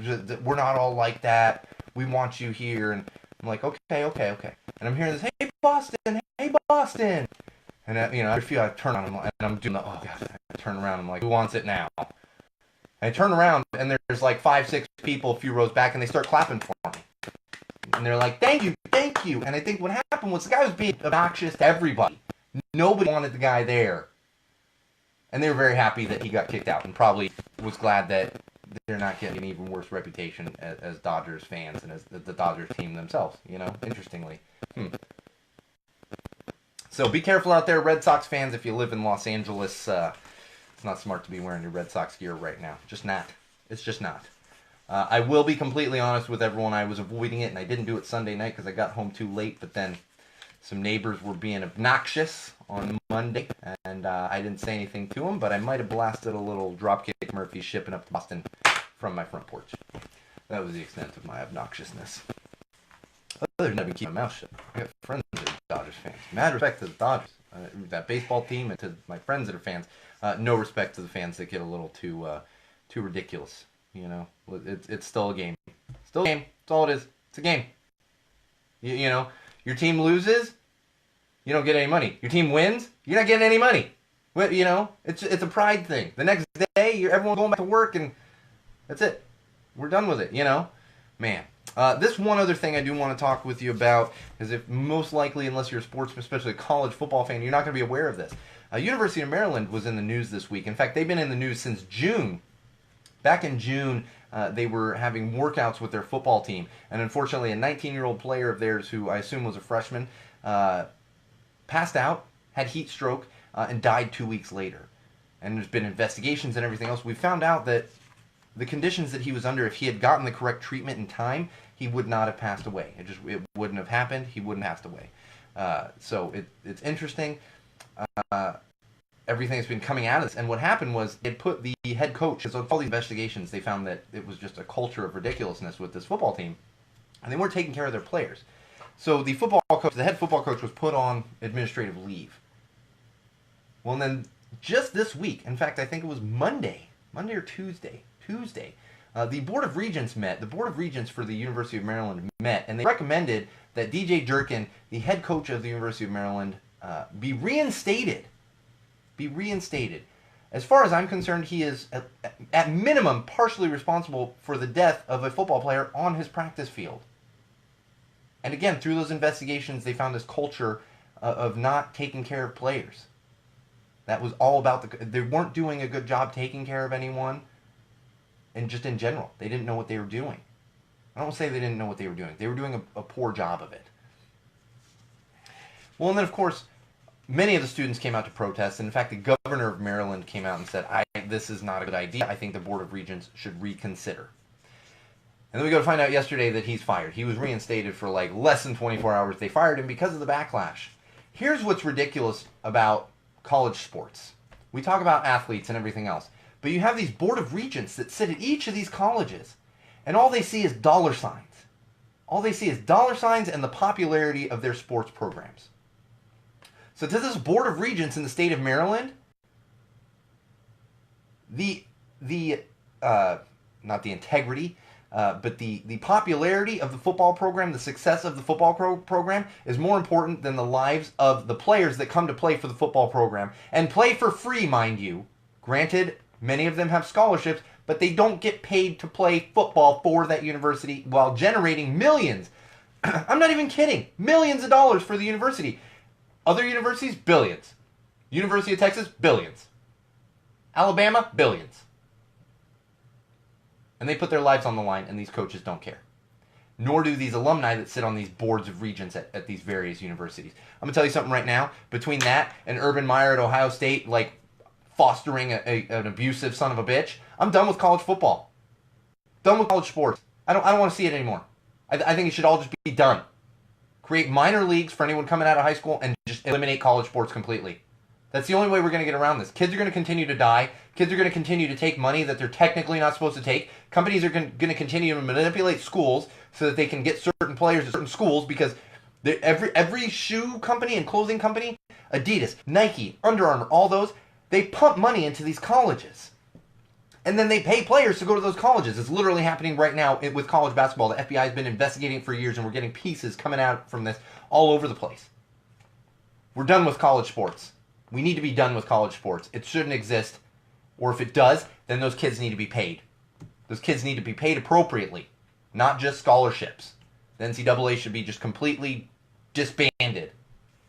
Speaker 1: we're not all like that. We want you here. And I'm like, okay. And I'm hearing this, hey, Boston, hey, Boston. And, after a few, I turn on and I'm doing the, oh, God. I turn around, I'm like, who wants it now? And I turn around, and there's like 5-6 people a few rows back, and they start clapping for me. And they're like, thank you. And I think what happened was the guy was being obnoxious to everybody. Nobody wanted the guy there. And they were very happy that he got kicked out, and probably was glad that they're not getting an even worse reputation as Dodgers fans and as the Dodgers team themselves, interestingly. So be careful out there, Red Sox fans, if you live in Los Angeles. It's not smart to be wearing your Red Sox gear right now. Just not. It's just not. I will be completely honest with everyone. I was avoiding it, and I didn't do it Sunday night because I got home too late. But then some neighbors were being obnoxious on Monday, and I didn't say anything to them. But I might have blasted a little Dropkick Murphys shipping up to Boston from my front porch. That was the extent of my obnoxiousness. Other than that, I've been keeping my mouth shut. I got friends that are Dodgers fans. Mad respect to the Dodgers, that baseball team, and to my friends that are fans. No respect to the fans that get a little too ridiculous. It's still a game. Still a game. That's all it is. It's a game. Your team loses, you don't get any money. Your team wins, you're not getting any money. It's a pride thing. The next day, everyone going back to work, and that's it. We're done with it. Man. This one other thing I do want to talk with you about is if most likely, unless you're a sports, especially a college football fan, you're not going to be aware of this. University of Maryland was in the news this week. In fact, they've been in the news since June. Back in June, they were having workouts with their football team. And unfortunately, a 19-year-old player of theirs, who I assume was a freshman, passed out, had heat stroke, and died 2 weeks later. And there's been investigations and everything else. We found out that the conditions that he was under, if he had gotten the correct treatment in time, he would not have passed away. It wouldn't have happened. He wouldn't have passed away. So it's interesting. Everything that's been coming out of this. And what happened was it put the head coach, so all these investigations, they found that it was just a culture of ridiculousness with this football team. And they weren't taking care of their players. So the head football coach was put on administrative leave. Well, and then just this week, in fact, I think it was Monday or Tuesday, the Board of Regents met. The Board of Regents for the University of Maryland met, and they recommended that DJ Durkin, the head coach of the University of Maryland, be reinstated. As far as I'm concerned, he is, at minimum, partially responsible for the death of a football player on his practice field. And again, through those investigations, they found this culture of not taking care of players. That was all about they weren't doing a good job taking care of anyone, and just in general, they didn't know what they were doing. I don't say they didn't know what they were doing. They were doing a poor job of it. Well, and then, of course, many of the students came out to protest, and in fact, the governor of Maryland came out and said, this is not a good idea. I think the Board of Regents should reconsider. And then we go to find out yesterday that he's fired. He was reinstated for like less than 24 hours. They fired him because of the backlash. Here's what's ridiculous about college sports. We talk about athletes and everything else, but you have these Board of Regents that sit at each of these colleges, and all they see is dollar signs. All they see is dollar signs and the popularity of their sports programs. So to this Board of Regents in the state of Maryland, not the integrity, but the popularity of the football program, the success of the football program is more important than the lives of the players that come to play for the football program. And play for free, mind you. Granted, many of them have scholarships, but they don't get paid to play football for that university while generating millions. I'm not even kidding. Millions of dollars for the university. Other universities, billions. University of Texas, billions. Alabama, billions. And they put their lives on the line, and these coaches don't care. Nor do these alumni that sit on these boards of regents at these various universities. I'm going to tell you something right now. Between that and Urban Meyer at Ohio State, like fostering an abusive son of a bitch, I'm done with college football. Done with college sports. I don't want to see it anymore. I think it should all just be done. Create minor leagues for anyone coming out of high school and just eliminate college sports completely. That's the only way we're going to get around this. Kids are going to continue to die. Kids are going to continue to take money that they're technically not supposed to take. Companies are going to continue to manipulate schools so that they can get certain players to certain schools, because every shoe company and clothing company, Adidas, Nike, Under Armour, all those, they pump money into these colleges. And then they pay players to go to those colleges. It's literally happening right now with college basketball. The FBI has been investigating it for years, and we're getting pieces coming out from this all over the place. We're done with college sports. We need to be done with college sports. It shouldn't exist. Or if it does, then those kids need to be paid. Those kids need to be paid appropriately, not just scholarships. The NCAA should be just completely disbanded.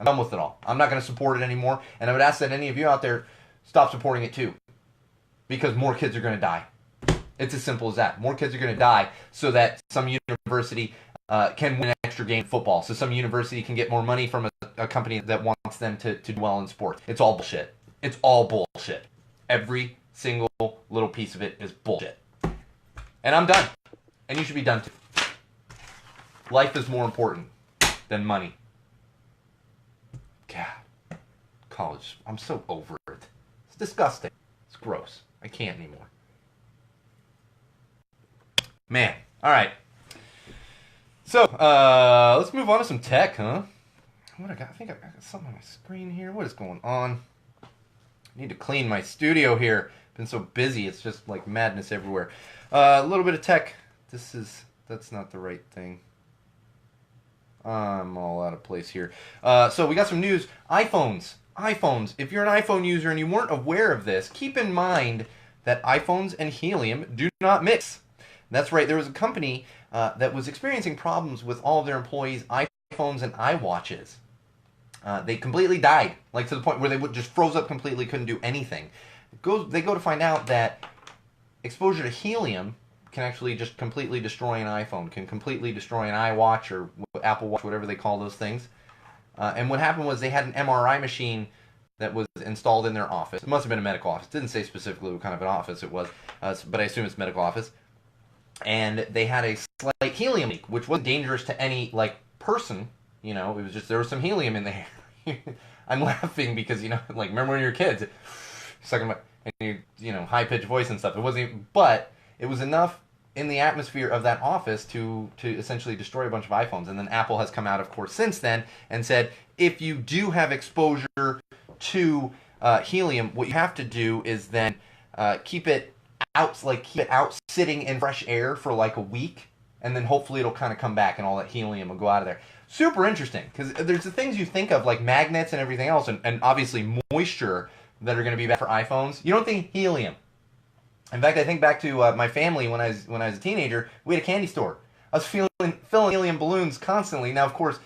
Speaker 1: I'm done with it all. I'm not going to support it anymore. And I would ask that any of you out there stop supporting it too. Because more kids are going to die. It's as simple as that. More kids are going to die so that some university can win an extra game of football. So some university can get more money from a company that wants them to do well in sports. It's all bullshit. It's all bullshit. Every single little piece of it is bullshit. And I'm done. And you should be done too. Life is more important than money. God. College. I'm so over it. It's disgusting. It's gross. I can't anymore. Man. Alright. So, let's move on to some tech, huh? What I got? I think I got something on my screen here. What is going on? I need to clean my studio here. Been so busy, it's just like madness everywhere. A little bit of tech. That's not the right thing. I'm all out of place here. So we got some news. iPhones. If you're an iPhone user and you weren't aware of this, keep in mind that iPhones and Helium do not mix. That's right. There was a company that was experiencing problems with all of their employees' iPhones and iWatches. They completely died, like to the point where they would just froze up completely, couldn't do anything. They go to find out that exposure to helium can actually just completely destroy an iPhone, can completely destroy an iWatch or Apple Watch, whatever they call those things. And what happened was they had an MRI machine that was installed in their office. It must have been a medical office. It didn't say specifically what kind of an office it was, but I assume it's a medical office. And they had a slight helium leak, which wasn't dangerous to any like person. You know, it was just there was some helium in there. I'm laughing because like remember when you were kids, sucking my and high pitched voice and stuff. It wasn't, but it was enough in the atmosphere of that office to essentially destroy a bunch of iPhones. And then Apple has come out, of course, since then and said if you do have exposure to helium, what you have to do is then keep it out sitting in fresh air for like a week, and then hopefully it'll kind of come back and all that helium will go out of there. Super interesting, because there's the things you think of like magnets and everything else, and obviously moisture that are going to be bad for iPhones. You don't think helium. In fact, I think back to my family when I was a teenager. We had a candy store. I was filling helium balloons constantly. Now, of course,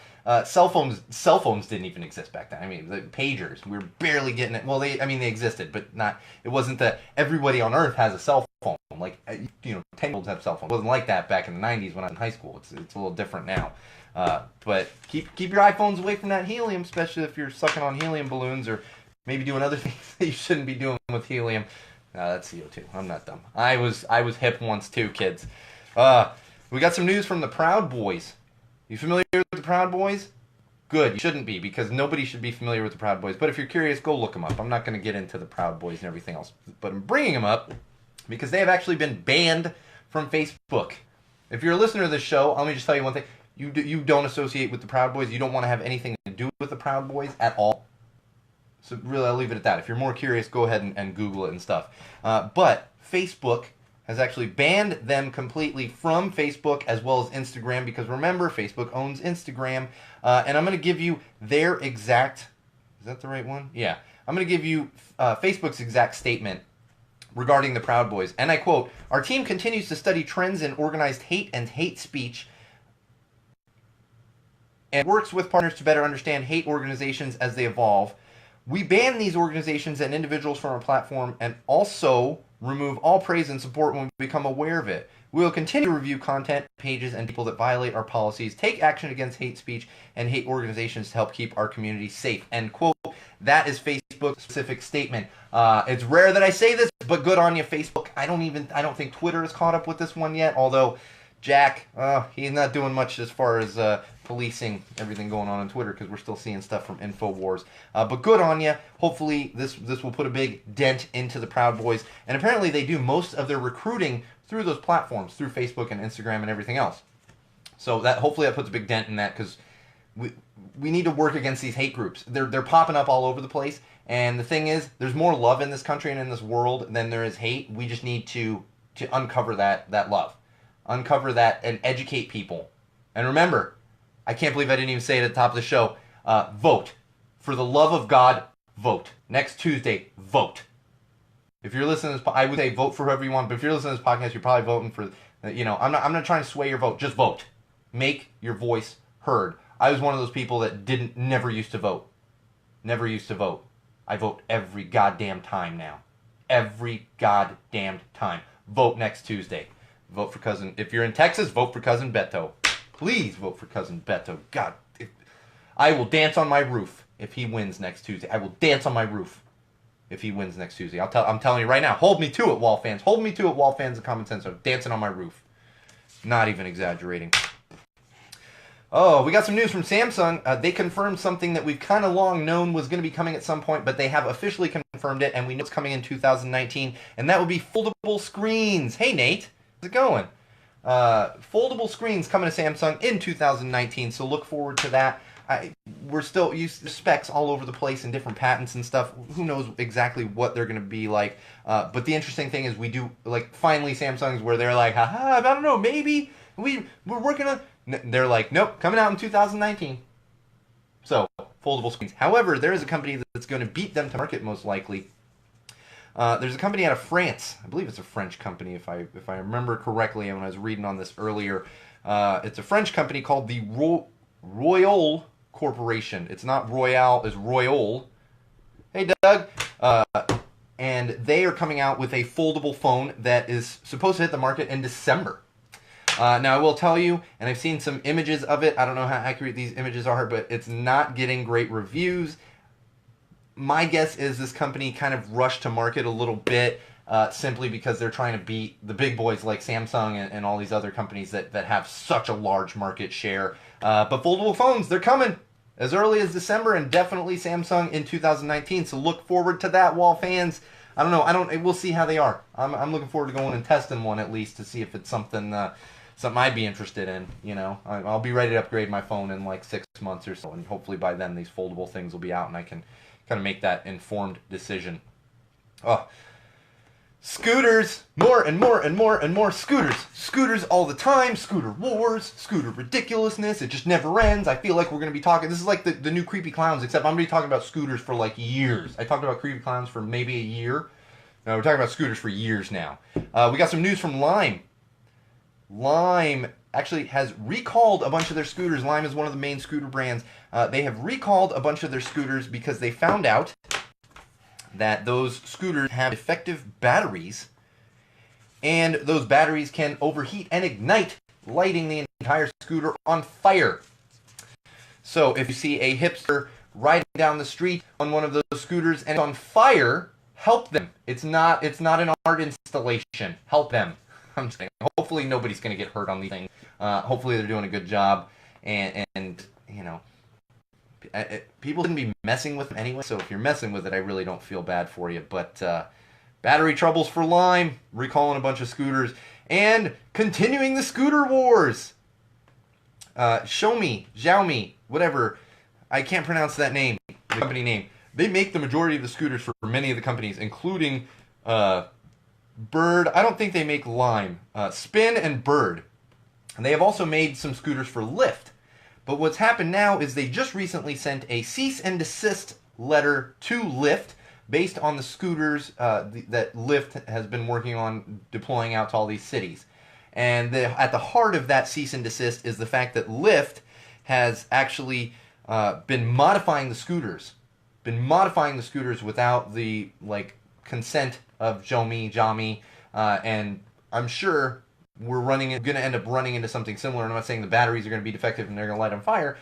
Speaker 1: cell phones didn't even exist back then. I mean, the pagers, we were barely getting it. Well, they existed, but not. It wasn't that everybody on Earth has a cell phone. Like 10-year-olds have cell phones. It wasn't like that back in the '90s when I was in high school. It's a little different now. But keep your iPhones away from that helium, especially if you're sucking on helium balloons or maybe doing other things that you shouldn't be doing with helium. That's CO2. I'm not dumb. I was hip once too, kids. We got some news from the Proud Boys. You familiar with the Proud Boys? Good. You shouldn't be, because nobody should be familiar with the Proud Boys. But if you're curious, go look them up. I'm not going to get into the Proud Boys and everything else. But I'm bringing them up because they have actually been banned from Facebook. If you're a listener to this show, let me just tell you one thing. You don't associate with the Proud Boys. You don't want to have anything to do with the Proud Boys at all. So really, I'll leave it at that. If you're more curious, go ahead and Google it and stuff. But Facebook has actually banned them completely from Facebook as well as Instagram, because remember, Facebook owns Instagram. And I'm going to give you their exact... Is that the right one? Yeah. I'm going to give you Facebook's exact statement regarding the Proud Boys. And I quote, "Our team continues to study trends in organized hate and hate speech and works with partners to better understand hate organizations as they evolve. We ban these organizations and individuals from our platform and also remove all praise and support when we become aware of it. We will continue to review content, pages, and people that violate our policies, take action against hate speech and hate organizations to help keep our community safe." End quote. That is Facebook's specific statement. It's rare that I say this, but good on you, Facebook. I don't think Twitter has caught up with this one yet, although Jack, he's not doing much as far as policing everything going on Twitter, because we're still seeing stuff from InfoWars. But good on you. Hopefully this will put a big dent into the Proud Boys. And apparently they do most of their recruiting through those platforms, through Facebook and Instagram and everything else. So hopefully that puts a big dent in that, because we need to work against these hate groups. They're popping up all over the place. And the thing is, there's more love in this country and in this world than there is hate. We just need to uncover that love. Uncover that and educate people. And remember, I can't believe I didn't even say it at the top of the show, vote. For the love of God, vote. Next Tuesday, vote. If you're listening to this, I would say vote for whoever you want, but if you're listening to this podcast, you're probably voting for, I'm not trying to sway your vote. Just vote. Make your voice heard. I was one of those people that never used to vote. Never used to vote. I vote every goddamn time now. Every goddamn time. Vote next Tuesday. Vote for cousin. If you're in Texas, vote for cousin Beto. Please vote for cousin Beto. God, I will dance on my roof if he wins next Tuesday. I will dance on my roof if he wins next Tuesday. I'm telling you right now. Hold me to it, Wall fans. Hold me to it, Wall fans of Common Sense. I'm dancing on my roof. Not even exaggerating. Oh, we got some news from Samsung. They confirmed something that we've kind of long known was going to be coming at some point, but they have officially confirmed it, and we know it's coming in 2019, and that would be foldable screens. Hey, Nate. How's it going? Foldable screens coming to Samsung in 2019, so look forward to that. We're still using specs all over the place and different patents and stuff. Who knows exactly what they're going to be like. But the interesting thing is we do, like, finally Samsung's where they're like, haha, I don't know, maybe we're working on... They're like, nope, coming out in 2019. So, foldable screens. However, there is a company that's going to beat them to market most likely. There's a company out of France. I believe it's a French company, if I remember correctly. When I was reading on this earlier, it's a French company called the Royal Corporation. It's not Royale, it's Royal. Hey, Doug. and they are coming out with a foldable phone that is supposed to hit the market in December. Now, I will tell you, and I've seen some images of it. I don't know how accurate these images are, but it's not getting great reviews. My guess is this company kind of rushed to market a little bit simply because they're trying to beat the big boys like Samsung and all these other companies that have such a large market share. But foldable phones, they're coming as early as December, and definitely Samsung in 2019. So look forward to that, wall fans. I don't know. We'll see how they are. I'm looking forward to going and testing one at least to see if it's something I'd be interested in. You know, I'll be ready to upgrade my phone in like 6 months or so, and hopefully by then these foldable things will be out and I can kind of make that informed decision. Oh, scooters, more and more and more and more scooters. Scooters all the time, scooter wars, scooter ridiculousness. It just never ends. I feel like we're going to be talking, this is like the new Creepy Clowns, except I'm going to be talking about scooters for like years. I talked about Creepy Clowns for maybe a year. No, we're talking about scooters for years now. We got some news from Lime. Lime actually has recalled a bunch of their scooters. Lime is one of the main scooter brands. They have recalled a bunch of their scooters because they found out that those scooters have defective batteries, and those batteries can overheat and ignite, lighting the entire scooter on fire. So if you see a hipster riding down the street on one of those scooters and it's on fire, help them. It's not an art installation. Help them. I'm saying, hopefully nobody's going to get hurt on these things. Hopefully they're doing a good job, and you know, people shouldn't be messing with them anyway. So if you're messing with it, I really don't feel bad for you. But battery troubles for Lime, recalling a bunch of scooters, and continuing the scooter wars. Xiaomi, whatever, I can't pronounce that name, the company name. They make the majority of the scooters for many of the companies, including Bird. I don't think they make Lime. Spin and Bird. And they have also made some scooters for Lyft. But what's happened now is they just recently sent a cease and desist letter to Lyft based on the scooters that Lyft has been working on deploying out to all these cities. And at the heart of that cease and desist is the fact that Lyft has actually been modifying the scooters. Without the consent of Xiaomi, and I'm sure we're going to end up running into something similar. I'm not saying the batteries are going to be defective and they're going to light on fire,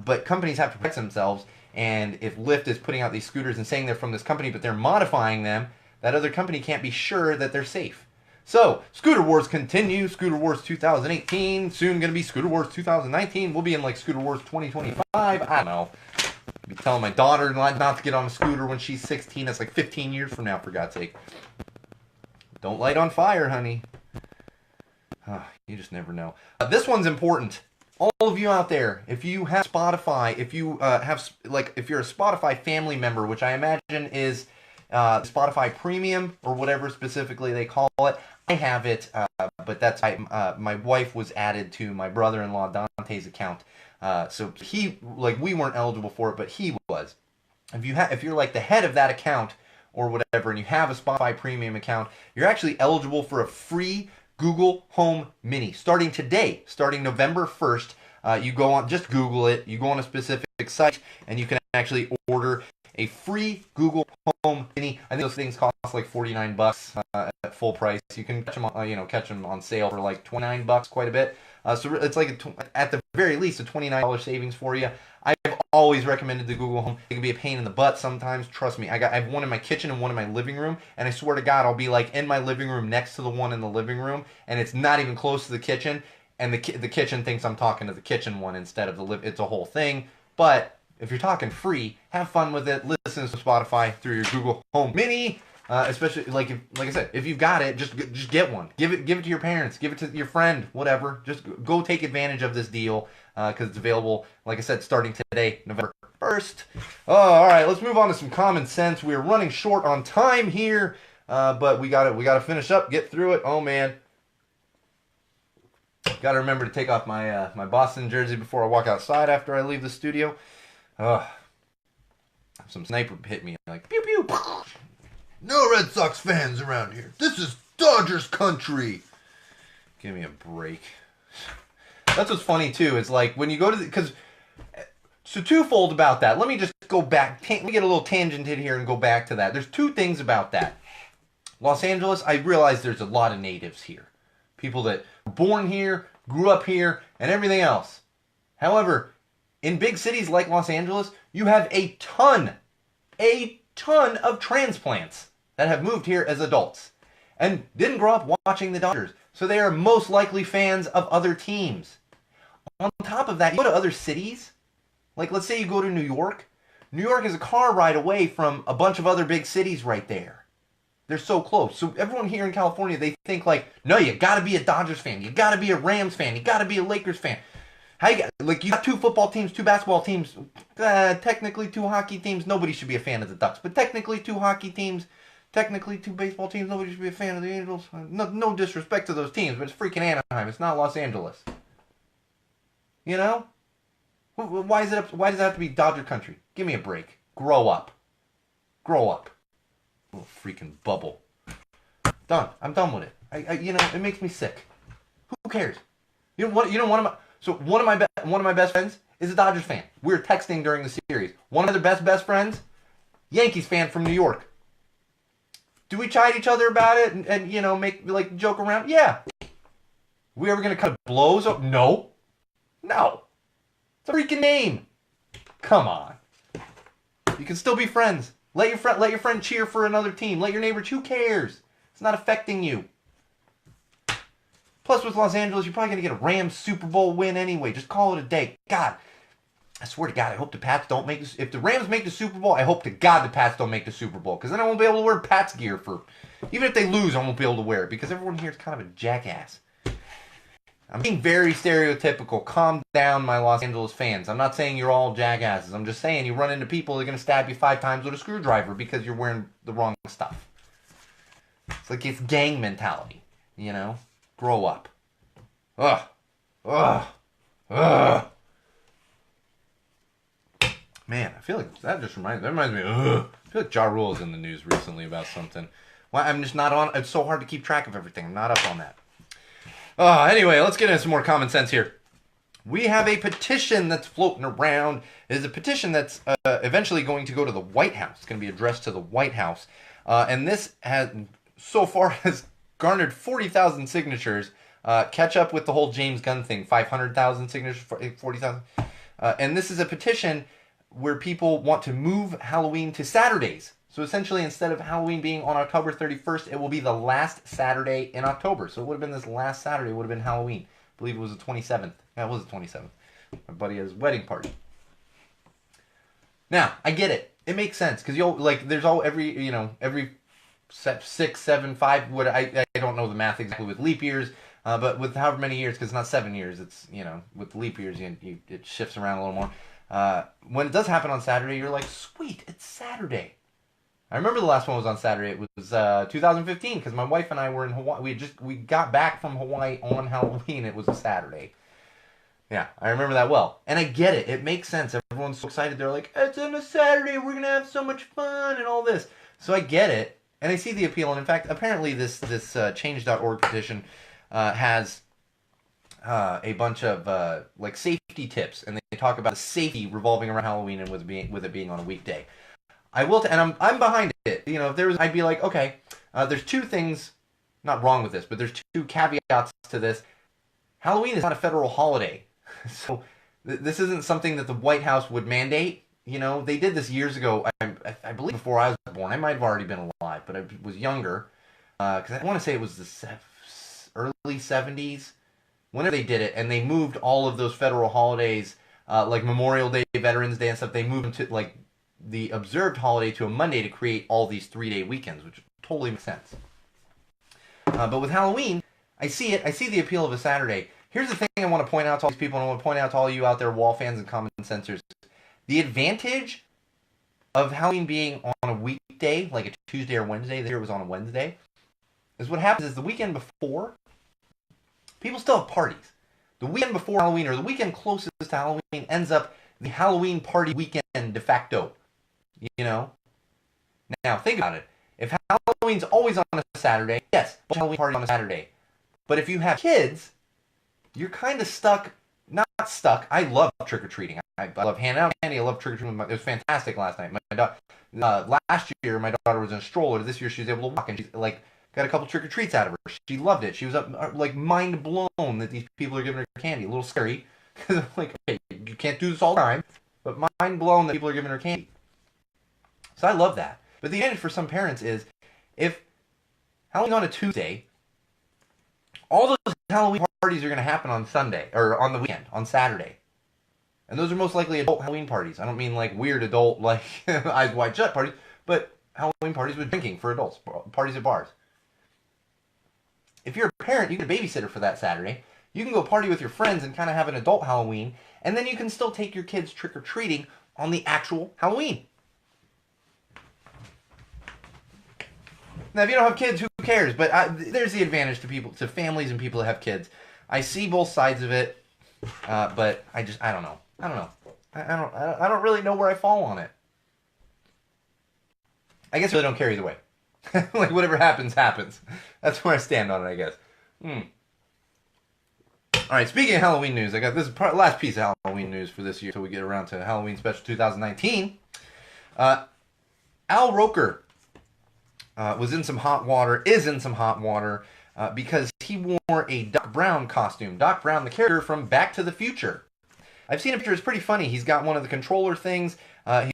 Speaker 1: but companies have to protect themselves, and if Lyft is putting out these scooters and saying they're from this company but they're modifying them, that other company can't be sure that they're safe. So, Scooter Wars continue. Scooter Wars 2018, soon going to be Scooter Wars 2019. We'll be in like Scooter Wars 2025. I don't know. I'll be telling my daughter not to get on a scooter when she's 16. That's like 15 years from now, for God's sake. Don't light on fire, honey. You just never know. This one's important. All of you out there, if you have Spotify, if you're a Spotify family member, which I imagine is Spotify Premium or whatever specifically they call it, I have it, but that's my wife was added to my brother-in-law Dante's account. So we weren't eligible for it, but he was. If you're like the head of that account or whatever, and you have a Spotify Premium account, you're actually eligible for a free Google Home Mini starting today, starting November 1st. You go on, just Google it. You go on a specific site, and you can actually order a free Google Home Mini. I think those things cost like $49 at full price. You can catch them on sale for like $29, quite a bit. So it's like at the very least a $29 savings for you. I've always recommended the Google Home. It can be a pain in the butt sometimes. Trust me. I have one in my kitchen and one in my living room, and I swear to God, I'll be like in my living room next to the one in the living room, and it's not even close to the kitchen. And the kitchen thinks I'm talking to the kitchen one instead of it's a whole thing. But if you're talking free, have fun with it. Listen to Spotify through your Google Home Mini. Especially like I said, if you've got it, just get one. Give it to your parents, give it to your friend, whatever. Just go take advantage of this deal because it's available. Like I said, starting today, November 1st. Oh, all right, let's move on to some common sense. We are running short on time here, but we gotta finish up, get through it. Oh man, gotta remember to take off my my Boston jersey before I walk outside after I leave the studio. Some sniper hit me like pew pew. No Red Sox fans around here. This is Dodgers country. Give me a break. That's what's funny too. It's like when you go to so twofold about that. Let me just go back. We get a little tangented here and go back to that. There's two things about that. Los Angeles, I realize there's a lot of natives here. People that were born here, grew up here, and everything else. However, in big cities like Los Angeles, you have a ton of transplants that have moved here as adults and didn't grow up watching the Dodgers. So they are most likely fans of other teams. On top of that, you go to other cities. Like, let's say you go to New York. New York is a car ride away from a bunch of other big cities right there. They're so close. So everyone here in California, they think like, no, you got to be a Dodgers fan. You got to be a Rams fan. You got to be a Lakers fan. How you got two football teams, two basketball teams, technically two hockey teams. Nobody should be a fan of the Ducks, but technically two hockey teams, technically two baseball teams. Nobody should be a fan of the Angels. No disrespect to those teams, but it's freaking Anaheim. It's not Los Angeles. You know? Why does it have to be Dodger country? Give me a break. Grow up. Grow up. Little freaking bubble. Done. I'm done with it. It makes me sick. Who cares? One of my best friends is a Dodgers fan. We were texting during the series. One of their best friends, Yankees fan from New York. Do we chide each other about it and make like joke around? Yeah. We ever gonna cut blows up? No. It's a freaking name. Come on. You can still be friends. Let your friend cheer for another team. Let your neighbor. Who cares? It's not affecting you. Plus, with Los Angeles, you're probably going to get a Rams Super Bowl win anyway. Just call it a day. God, I swear to God, I hope the Pats don't make this. If the Rams make the Super Bowl, I hope to God the Pats don't make the Super Bowl. Because then I won't be able to wear Pats gear for... Even if they lose, I won't be able to wear it. Because everyone here is kind of a jackass. I'm being very stereotypical. Calm down, my Los Angeles fans. I'm not saying you're all jackasses. I'm just saying you run into people that are going to stab you 5 times with a screwdriver because you're wearing the wrong stuff. It's like it's gang mentality, Grow up. Ugh. Man, I feel like that reminds me, I feel like Ja Rule is in the news recently about something. Well, I'm just not on, it's so hard to keep track of everything. I'm not up on that. Anyway, let's get into some more common sense here. We have a petition that's floating around. It is a petition that's eventually going to go to the White House. It's going to be addressed to the White House. And this has, so far, has garnered 40,000 signatures. Catch up with the whole James Gunn thing, 500,000 signatures, 40,000. And this is a petition where people want to move Halloween to Saturdays. So essentially, instead of Halloween being on October 31st, it will be the last Saturday in October. So it would have been this last Saturday, it would have been Halloween. I believe it was the 27th. Yeah, it was the 27th. My buddy has his wedding party. Now, I get it. It makes sense. Because there's every 6, 7, 5, I don't know the math exactly with leap years. But with however many years, because it's not 7 years, it's, with leap years, it shifts around a little more. When it does happen on Saturday, you're like, sweet, it's Saturday. I remember the last one was on Saturday. It was 2015, because my wife and I were in Hawaii. We got back from Hawaii on Halloween. It was a Saturday. Yeah, I remember that well. And I get it. It makes sense. Everyone's so excited. They're like, it's on a Saturday. We're going to have so much fun and all this. So I get it. And I see the appeal. And in fact, apparently this change.org petition has a bunch of safety tips, and they talk about the safety revolving around Halloween and with it being on a weekday. I will, and I'm behind it. If there was, I'd be like, okay, there's 2 things not wrong with this, but there's 2 caveats to this. Halloween is not a federal holiday, so this isn't something that the White House would mandate. They did this years ago. I believe before I was born. I might have already been alive, but I was younger. Because I want to say it was the early 70s, whenever they did it, and they moved all of those federal holidays, like Memorial Day, Veterans Day and stuff, they moved them to, the observed holiday to a Monday to create all these 3-day weekends, which totally makes sense. But with Halloween, I see it. I see the appeal of a Saturday. Here's the thing I want to point out to all these people, and I want to point out to all you out there, wall fans and common sensors. The advantage of Halloween being on a weekday, like a Tuesday or Wednesday, this year it was on a Wednesday, is what happens is the weekend before, people still have parties. The weekend before Halloween, or the weekend closest to Halloween, ends up the Halloween party weekend de facto. Now think about it. If Halloween's always on a Saturday, yes, Halloween party on a Saturday. But if you have kids, you're kind of stuck not stuck. I love trick-or-treating. I love handing out candy. I love trick-or-treating. It was fantastic last night. Last year, my daughter was in a stroller. This year, she was able to walk, and she's like, got a couple trick-or-treats out of her. She loved it. She was like mind blown that these people are giving her candy. A little scary. Because I'm like, okay, you can't do this all the time. But mind blown that people are giving her candy. So I love that. But the advantage for some parents is, if Halloween's on a Tuesday, all those Halloween parties are going to happen on Sunday, or on the weekend, on Saturday. And those are most likely adult Halloween parties. I don't mean like weird adult, like eyes wide shut parties, but Halloween parties with drinking for adults, parties at bars. If you're a parent, you get a babysitter for that Saturday. You can go party with your friends and kind of have an adult Halloween, and then you can still take your kids trick-or-treating on the actual Halloween. Now, if you don't have kids, who cares? But there's the advantage to families and people that have kids. I see both sides of it, but I don't know. I don't really know where I fall on it. I guess I really don't care either way. Like, whatever happens, happens. That's where I stand on it, I guess. All right, speaking of Halloween news, I got this last piece of Halloween news for this year until we get around to Halloween Special 2019. Al Roker is in some hot water, because he wore a Doc Brown costume. Doc Brown, the character from Back to the Future. I've seen a picture, it's pretty funny. He's got one of the controller things.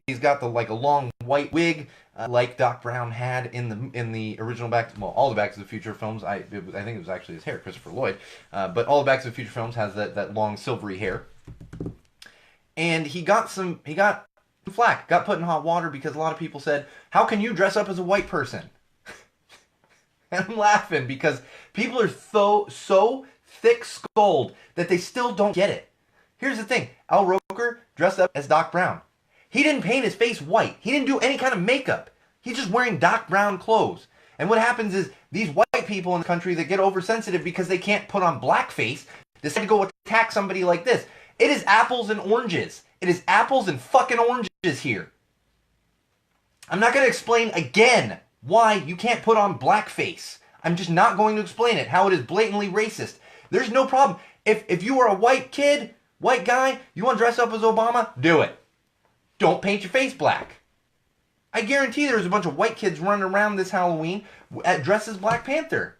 Speaker 1: He's got a long white wig, like Doc Brown had in the original all the Back to the Future films. I think it was actually his hair, Christopher Lloyd. But all the Back to the Future films has that long silvery hair. And he got flack, got put in hot water because a lot of people said, "How can you dress up as a white person?" And I'm laughing because people are so thick-skulled that they still don't get it. Here's the thing. Al Roker dressed up as Doc Brown. He didn't paint his face white. He didn't do any kind of makeup. He's just wearing Doc Brown clothes. And what happens is these white people in the country that get oversensitive because they can't put on blackface decide to go attack somebody like this. It is apples and oranges. It is apples and fucking oranges here. I'm not going to explain again why you can't put on blackface. I'm just not going to explain it, how it is blatantly racist. There's no problem. If you are a white kid, white guy, you want to dress up as Obama, do it. Don't paint your face black. I guarantee there's a bunch of white kids running around this Halloween dressed as Black Panther.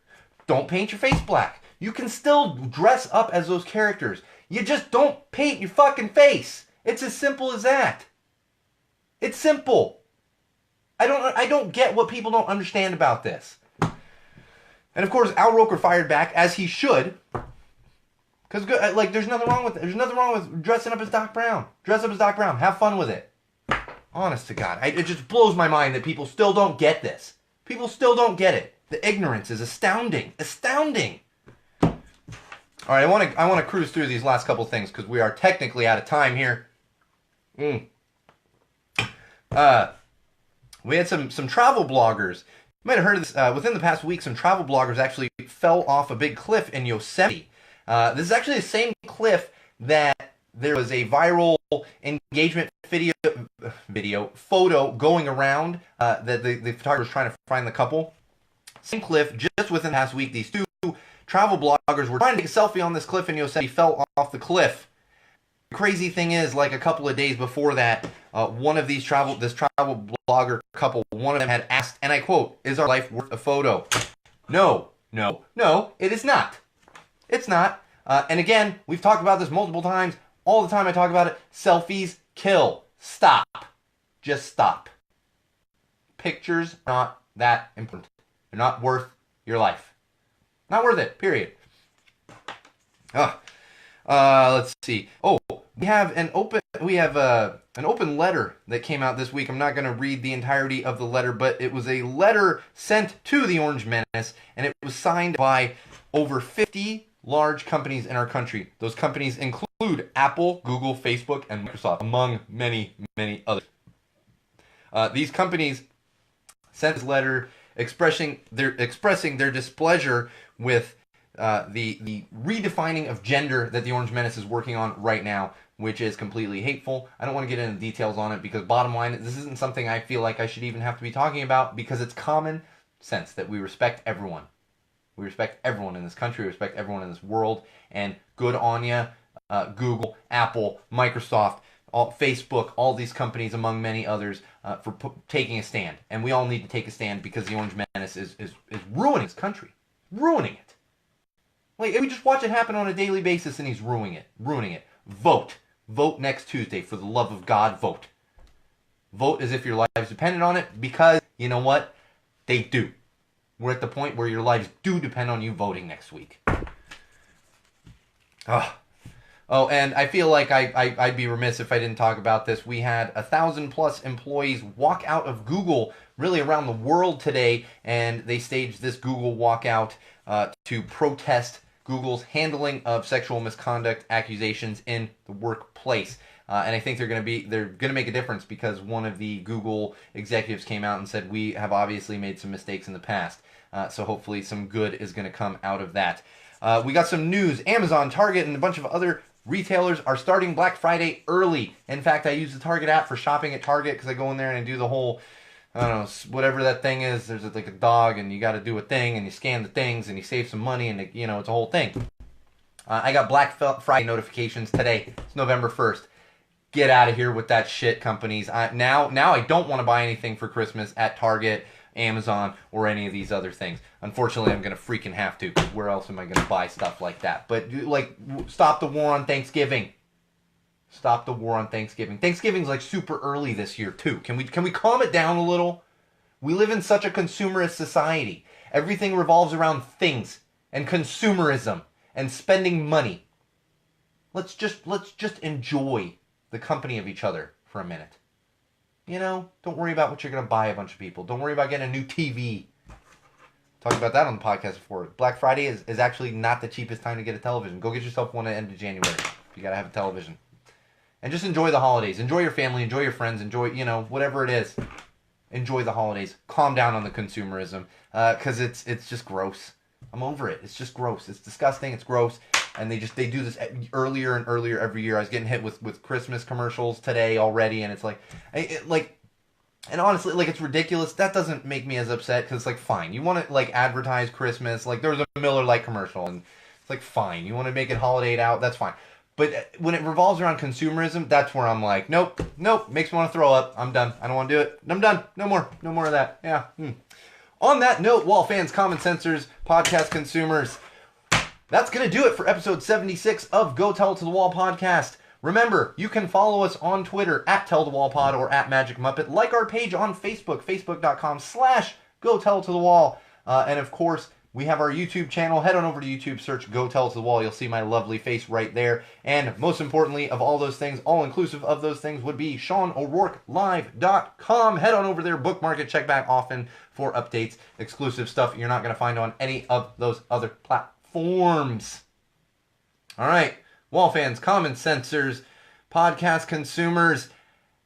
Speaker 1: Don't paint your face black. You can still dress up as those characters. You just don't paint your fucking face. It's as simple as that. It's simple. I don't get what people don't understand about this. And of course, Al Roker fired back, as he should. Because there's nothing wrong with it. There's nothing wrong with dressing up as Doc Brown. Dress up as Doc Brown. Have fun with it. Honest to God. It just blows my mind that people still don't get this. People still don't get it. The ignorance is astounding. Astounding. All right, I want to cruise through these last couple things because we are technically out of time here. We had some travel bloggers. You might have heard of this. Within the past week, some travel bloggers actually fell off a big cliff in Yosemite. This is actually the same cliff that there was a viral engagement photo going around that the photographer was trying to find the couple. Same cliff, just within the past week, these two travel bloggers were trying to take a selfie on this cliff in Yosemite, fell off the cliff. The crazy thing is, like a couple of days before that, one of this travel blogger couple, one of them had asked, and I quote, "Is our life worth a photo?" No, it is not. It's not. And again, we've talked about this multiple times. All the time I talk about it. Selfies kill. Stop. Just stop. Pictures are not that important. They're not worth your life. Not worth it. Period. Let's see. Oh, we have an open letter that came out this week. I'm not going to read the entirety of the letter, but it was a letter sent to the Orange Menace, and it was signed by over 50 large companies in our country. Those companies include Apple, Google, Facebook, and Microsoft, among many, many others. These companies sent this letter expressing their displeasure with the redefining of gender that the Orange Menace is working on right now, which is completely hateful. I don't want to get into details on it because bottom line, this isn't something I feel like I should even have to be talking about because it's common sense that we respect everyone. We respect everyone in this country, we respect everyone in this world, and good on ya. Google, Apple, Microsoft, Facebook, all these companies, among many others, for taking a stand. And we all need to take a stand because the Orange Menace is ruining this country. Ruining it. Like, we just watch it happen on a daily basis and he's ruining it. Vote. Vote next Tuesday. For the love of God, vote. Vote as if your lives depended on it, because, you know what? They do. We're at the point where your lives do depend on you voting next week. Oh, and I feel like I'd be remiss if I didn't talk about this. We had 1,000+ employees walk out of Google really around the world today, and they staged this Google walkout to protest Google's handling of sexual misconduct accusations in the workplace. And I think they're going to make a difference, because one of the Google executives came out and said, we have obviously made some mistakes in the past. So hopefully some good is going to come out of that. We got some news. Amazon, Target, and a bunch of other retailers are starting Black Friday early. In fact, I use the Target app for shopping at Target, because I go in there and I do the whole, I don't know, whatever that thing is. There's like a dog, and you got to do a thing, and you scan the things, and you save some money, and it's a whole thing. I got Black Friday notifications today. It's November 1st. Get out of here with that shit, companies. Now I don't want to buy anything for Christmas at Target, Amazon, or any of these other things. Unfortunately, I'm going to freaking have to, because where else am I going to buy stuff like that? But, like, stop the war on Thanksgiving. Stop the war on Thanksgiving. Thanksgiving's, like, super early this year, too. Can we calm it down a little? We live in such a consumerist society. Everything revolves around things and consumerism and spending money. Let's just enjoy the company of each other for a minute. Don't worry about what you're going to buy a bunch of people. Don't worry about getting a new TV. Talked about that on the podcast before. Black Friday is actually not the cheapest time to get a television. Go get yourself one at the end of January. You got to have a television. And just enjoy the holidays. Enjoy your family. Enjoy your friends. Enjoy, whatever it is. Enjoy the holidays. Calm down on the consumerism. Because it's just gross. I'm over it. It's just gross. It's disgusting. It's gross. And they do this earlier and earlier every year. I was getting hit with Christmas commercials today already, and it's and honestly, like, it's ridiculous. That doesn't make me as upset, because it's like, fine, you want to like advertise Christmas, like there was a Miller Lite commercial, and it's like, fine, you want to make it holidayed out, that's fine. But when it revolves around consumerism, that's where I'm like, nope, makes me want to throw up. I'm done. I don't want to do it. I'm done. No more of that. Yeah. On that note, Wall fans, common sensors, podcast consumers, that's going to do it for episode 76 of Go Tell It to the Wall podcast. Remember, you can follow us on Twitter at Tell the Wall Pod or at Magic Muppet. Like our page on Facebook, facebook.com/Go Tell It to the Wall. And of course, we have our YouTube channel. Head on over to YouTube, search Go Tell It to the Wall. You'll see my lovely face right there. And most importantly of all those things, all inclusive of those things, would be SeanO'RourkeLive.com. Head on over there, bookmark it, check back often for updates, exclusive stuff you're not going to find on any of those other platforms. All right, Wall fans, common sensors, podcast consumers,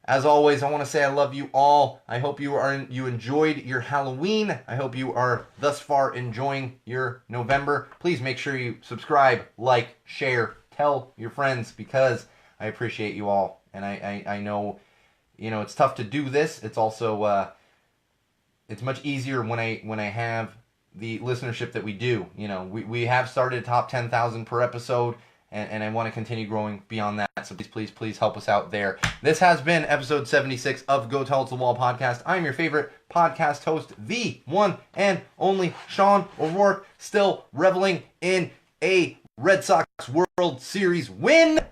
Speaker 1: as always, I want to say I love you all. I hope you enjoyed your Halloween. I hope you are thus far enjoying your November. Please make sure you subscribe, like, share, tell your friends, because I appreciate you all. And I know, it's tough to do this. It's also it's much easier when I have the listenership that we do. We have started top 10,000 per episode, and I want to continue growing beyond that. So please help us out there. This has been episode 76 of Go Tell It to the Wall podcast. I'm your favorite podcast host, the one and only Sean O'Rourke, still reveling in a Red Sox World Series win.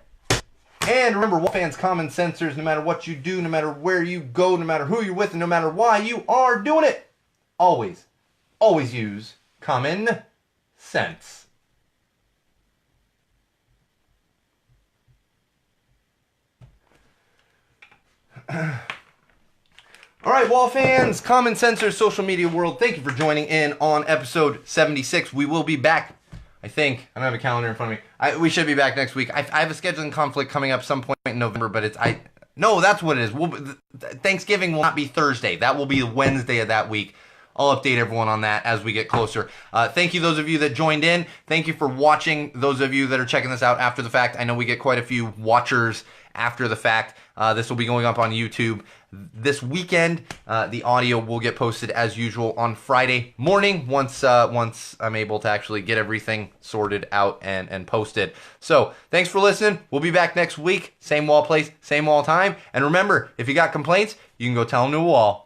Speaker 1: And remember, Wall fans, common sensors, no matter what you do, no matter where you go, no matter who you're with, and no matter why you are doing it, always use common sense. All right, Wall fans, common sensors, social media world, thank you for joining in on episode 76. We will be back, I think. I don't have a calendar in front of me. We should be back next week. I have a scheduling conflict coming up some point in November, but no, that's what it is. Thanksgiving will not be Thursday. That will be Wednesday of that week. I'll update everyone on that as we get closer. Thank you, those of you that joined in. Thank you for watching, those of you that are checking this out after the fact. I know we get quite a few watchers after the fact. This will be going up on YouTube this weekend. The audio will get posted as usual on Friday morning once I'm able to actually get everything sorted out and posted. So thanks for listening. We'll be back next week. Same wall place, same wall time. And remember, if you got complaints, you can go tell them to a wall.